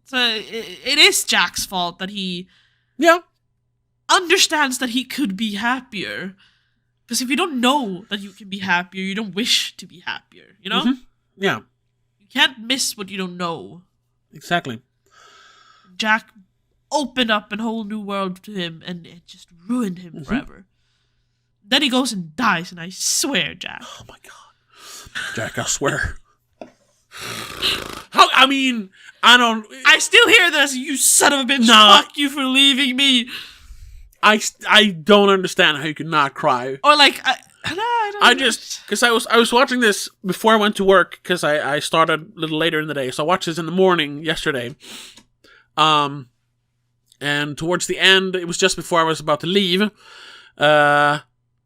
Speaker 2: So it is Jack's fault that he understands that he could be happier. Because if you don't know that you can be happier, you don't wish to be happier, you know?
Speaker 1: Mm-hmm. Yeah.
Speaker 2: You can't miss what you don't know.
Speaker 1: Exactly.
Speaker 2: Jack opened up a whole new world to him, and it just ruined him forever. Then he goes and dies, and I swear, Jack.
Speaker 1: Oh my god. Jack, I swear. I mean, I
Speaker 2: still hear this, you son of a bitch. Fuck you for leaving me.
Speaker 1: I don't understand how you could not cry.
Speaker 2: Or like,
Speaker 1: because I was watching this before I went to work, because I started a little later in the day, so I watched this in the morning yesterday. And towards the end, it was just before I was about to leave.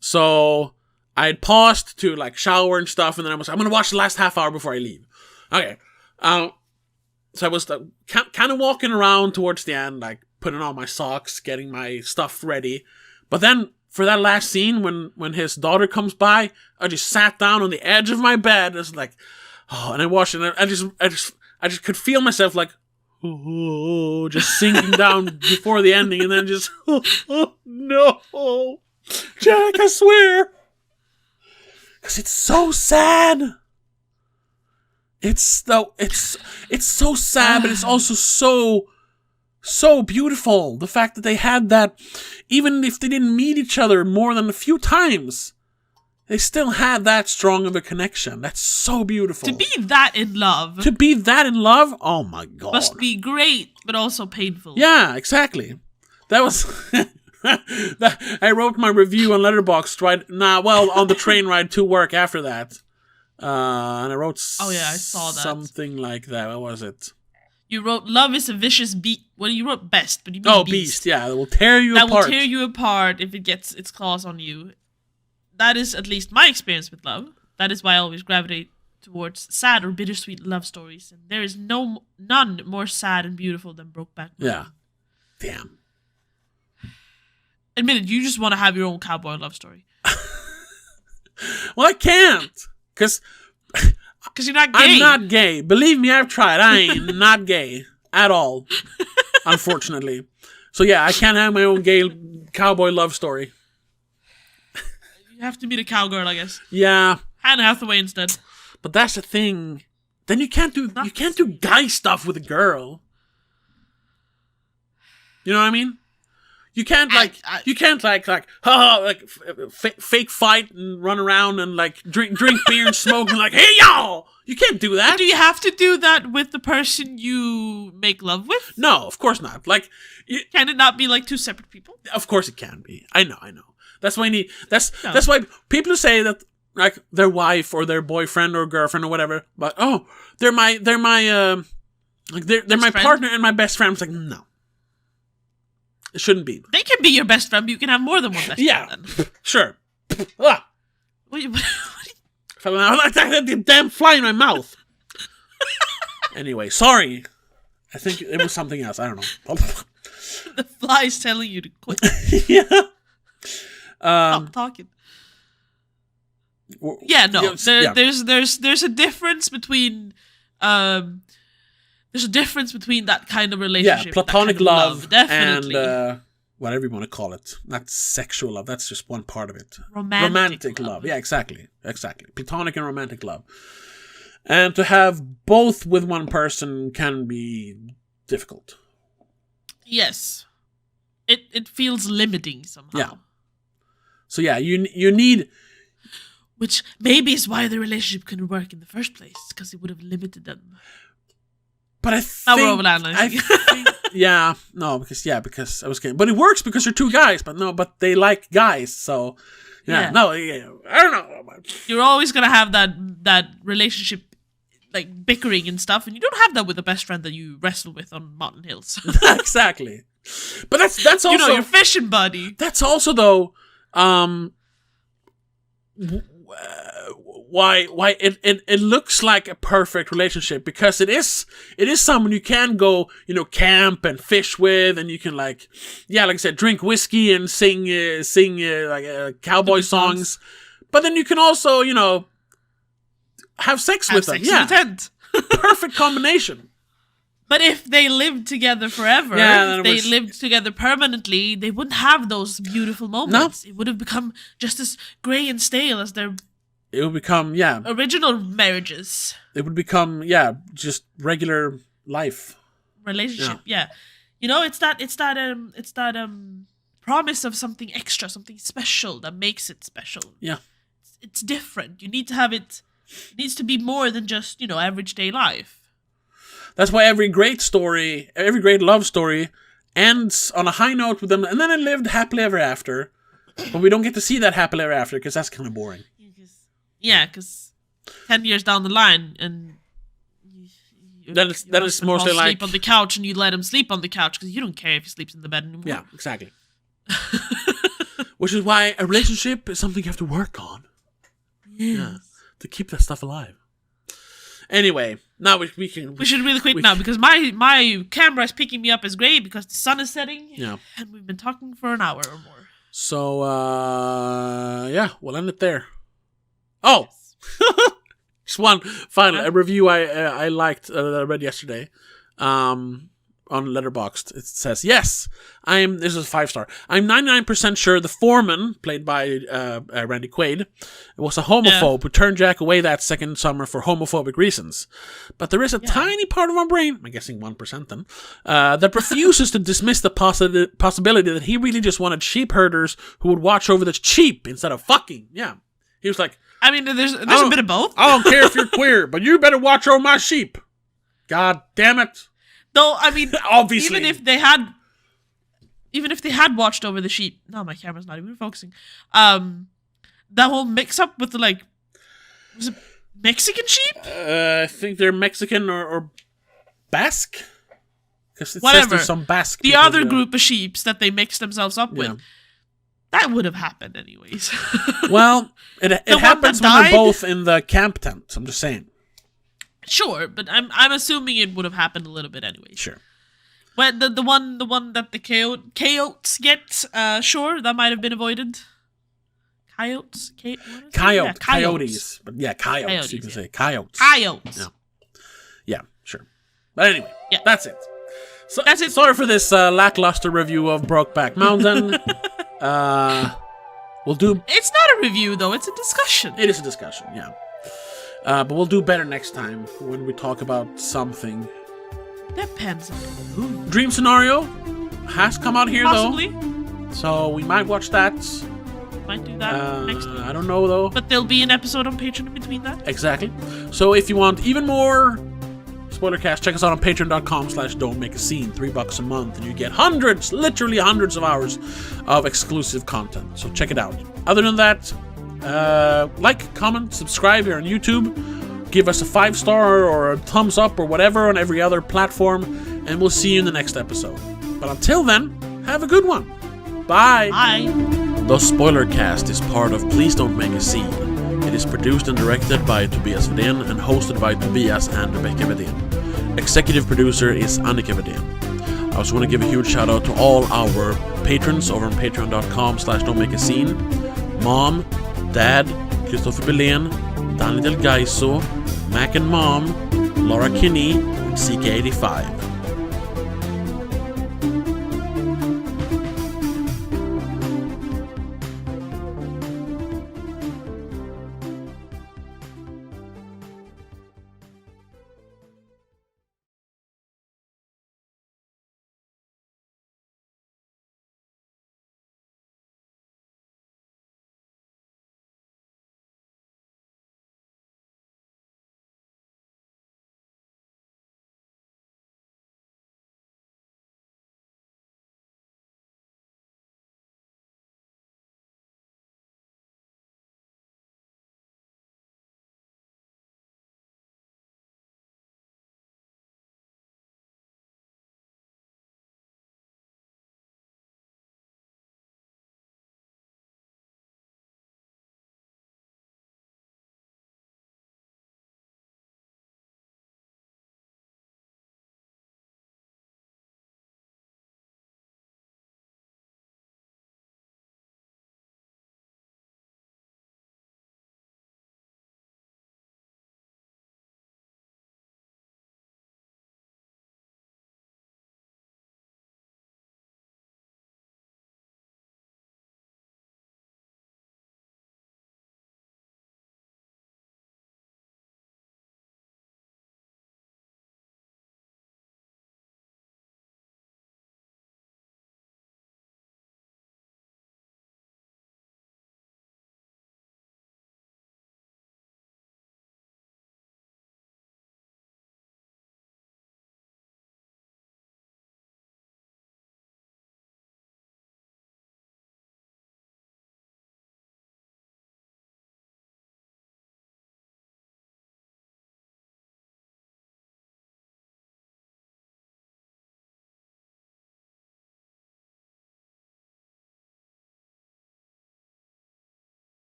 Speaker 1: So I had paused to like shower and stuff, and then I'm going to watch the last half hour before I leave. Okay. So I was kind of walking around towards the end, like putting on my socks, getting my stuff ready. But then for that last scene, when his daughter comes by, I just sat down on the edge of my bed. It's like, and I watched it. And I just could feel myself like, just sinking down before the ending, and then just, no, Jack, I swear, because it's so sad. It's so sad, but it's also so beautiful. The fact that they had that, even if they didn't meet each other more than a few times, they still had that strong of a connection. That's so beautiful.
Speaker 2: To be that in love.
Speaker 1: Oh my god.
Speaker 2: Must be great, but also painful.
Speaker 1: Yeah, exactly. That was... I wrote my review on Letterboxd on the train ride to work after that. And I wrote
Speaker 2: I saw that.
Speaker 1: Something like that. What was it?
Speaker 2: You wrote love is a vicious beast. Well, you wrote best, but you mean
Speaker 1: beast. Yeah, that will tear you apart.
Speaker 2: That will tear you apart if it gets its claws on you. That is at least my experience with love. That is why I always gravitate towards sad or bittersweet love stories. And there is none more sad and beautiful than Brokeback Mountain.
Speaker 1: Yeah. Damn.
Speaker 2: Admit it, you just want to have your own cowboy love story.
Speaker 1: Well, I can't. Because
Speaker 2: you're not gay.
Speaker 1: I'm not gay. Believe me, I've tried. I ain't not gay at all. Unfortunately. So yeah, I can't have my own gay cowboy love story.
Speaker 2: You have to meet a cowgirl, I guess.
Speaker 1: Yeah.
Speaker 2: Anne Hathaway instead.
Speaker 1: But that's the thing. Then you can't do guy stuff with a girl. You know what I mean? You can't fake fight and run around and like drink beer and smoke and like, hey y'all! You can't do that.
Speaker 2: But do you have to do that with the person you make love with?
Speaker 1: No, of course not. Like,
Speaker 2: can it not be like two separate people?
Speaker 1: Of course it can be. I know. That's why that's why people who say that like their wife or their boyfriend or girlfriend or whatever, but they're my partner and my best friend. It's like, no. It shouldn't be.
Speaker 2: They can be your best friend, but you can have more than one best friend. Then.
Speaker 1: Sure.
Speaker 2: What
Speaker 1: I like that damn fly in my mouth. Anyway, sorry. I think it was something else. I don't know.
Speaker 2: The fly's telling you to quit.
Speaker 1: Yeah.
Speaker 2: Stop talking. Yeah, no. There's a difference between there's a difference between that kind of relationship.
Speaker 1: Yeah, platonic
Speaker 2: kind of
Speaker 1: love
Speaker 2: definitely.
Speaker 1: And whatever you want to call it. Not sexual love. That's just one part of it.
Speaker 2: Romantic
Speaker 1: love. Yeah, exactly. Platonic and romantic love. And to have both with one person can be difficult.
Speaker 2: Yes. It feels limiting somehow.
Speaker 1: Yeah. So yeah, you need...
Speaker 2: Which maybe is why the relationship couldn't work in the first place, because it would have limited them.
Speaker 1: But I think... because I was kidding. But it works because you're two guys, but they like guys, so... I don't know.
Speaker 2: You're always going to have that relationship, like, bickering and stuff, and you don't have that with a best friend that you wrestle with on mountain hills.
Speaker 1: Exactly. But that's also...
Speaker 2: your fishing buddy.
Speaker 1: That's also, though... why it looks like a perfect relationship, because it is someone you can go camp and fish with, and you can like I said, drink whiskey and sing cowboy songs, but then you can also have sex with them. Perfect combination.
Speaker 2: But if they lived together forever, if they lived together permanently, they wouldn't have those beautiful moments. No. It would have become just as grey and stale as their...
Speaker 1: It would become,
Speaker 2: original marriages.
Speaker 1: It would become, just regular life.
Speaker 2: Relationship, yeah. It's that promise of something extra, something special that makes it special.
Speaker 1: Yeah.
Speaker 2: It's different. You need to have it needs to be more than just, average day life.
Speaker 1: That's why every great love story ends on a high note with them, and then it lived happily ever after. But we don't get to see that happily ever after, because that's kind of boring.
Speaker 2: Yeah, because 10 years down the line, and
Speaker 1: that is mostly like...
Speaker 2: sleep on the couch, and you let him sleep on the couch, because you don't care if he sleeps in the bed anymore.
Speaker 1: Yeah, exactly. Which is why a relationship is something you have to work on.
Speaker 2: Yes.
Speaker 1: Yeah, to keep that stuff alive. Anyway, now we
Speaker 2: should really quit now, because my camera is picking me up as gray because the sun is setting.
Speaker 1: Yeah.
Speaker 2: And we've been talking for an hour or more.
Speaker 1: So, we'll end it there. Oh! Just one final a review I liked that I read yesterday. On Letterboxd, it says, yes, this is a 5-star. I'm 99% sure the foreman, played by Randy Quaid, was a homophobe who turned Jack away that second summer for homophobic reasons. But there is a tiny part of my brain, I'm guessing 1% then, that refuses to dismiss the possibility that he really just wanted sheep herders who would watch over the sheep instead of fucking. Yeah. He was like...
Speaker 2: I mean, there's a bit of both.
Speaker 1: I don't care if you're queer, but you better watch over my sheep. God damn it.
Speaker 2: Though, I mean,
Speaker 1: obviously,
Speaker 2: even if they had watched over the sheep, no, my camera's not even focusing. That whole mix-up with the was it Mexican sheep?
Speaker 1: I think they're Mexican or Basque. Because it says
Speaker 2: whatever,
Speaker 1: there's some Basque
Speaker 2: the
Speaker 1: people
Speaker 2: other
Speaker 1: there.
Speaker 2: group of sheeps that they mixed themselves up with, that would have happened anyways.
Speaker 1: Well, it happens when
Speaker 2: died?
Speaker 1: they're both in the camp tent. I'm just saying.
Speaker 2: Sure, but I'm assuming it would have happened a little bit anyways.
Speaker 1: Sure.
Speaker 2: Well, the one that the coyotes get, sure, that might have been avoided. Coyotes?
Speaker 1: Coyotes. But yeah, coyotes, you can say. Coyotes.
Speaker 2: Coyotes.
Speaker 1: Yeah, sure. But anyway, that's it. So,
Speaker 2: That's it.
Speaker 1: Sorry for this lackluster review of Brokeback Mountain. We'll do...
Speaker 2: It's not a review, though. It's a discussion.
Speaker 1: It is a discussion, yeah. But we'll do better next time when we talk about something.
Speaker 2: Depends on the movie.
Speaker 1: Dream Scenario has come out here,
Speaker 2: Possibly.
Speaker 1: though. So we might watch that.
Speaker 2: Might do that next week.
Speaker 1: I don't know, though.
Speaker 2: But there'll be an episode on Patreon in between that.
Speaker 1: Exactly. So if you want even more Spoilercast, check us out on patreon.com/don'tmakeascene. $3 a month, and you get literally hundreds of hours of exclusive content. So check it out. Other than that, like, comment, subscribe here on YouTube. Give us a 5-star or a thumbs up or whatever on every other platform, and we'll see you in the next episode. But until then, have a good one. Bye.
Speaker 2: Bye.
Speaker 1: The Spoilercast is part of Please Don't Make a Scene. It is produced and directed by Tobias Vedén and hosted by Tobias and Rebecca Vedén. Executive producer is Annika Vedén. I also want to give a huge shout out to all our patrons over on patreon.com/don'tmakeascene. Mom, Dad, Christopher Belén, Daniel Del Gaiso, Mac and Mom, Laura Kinney, and CK85.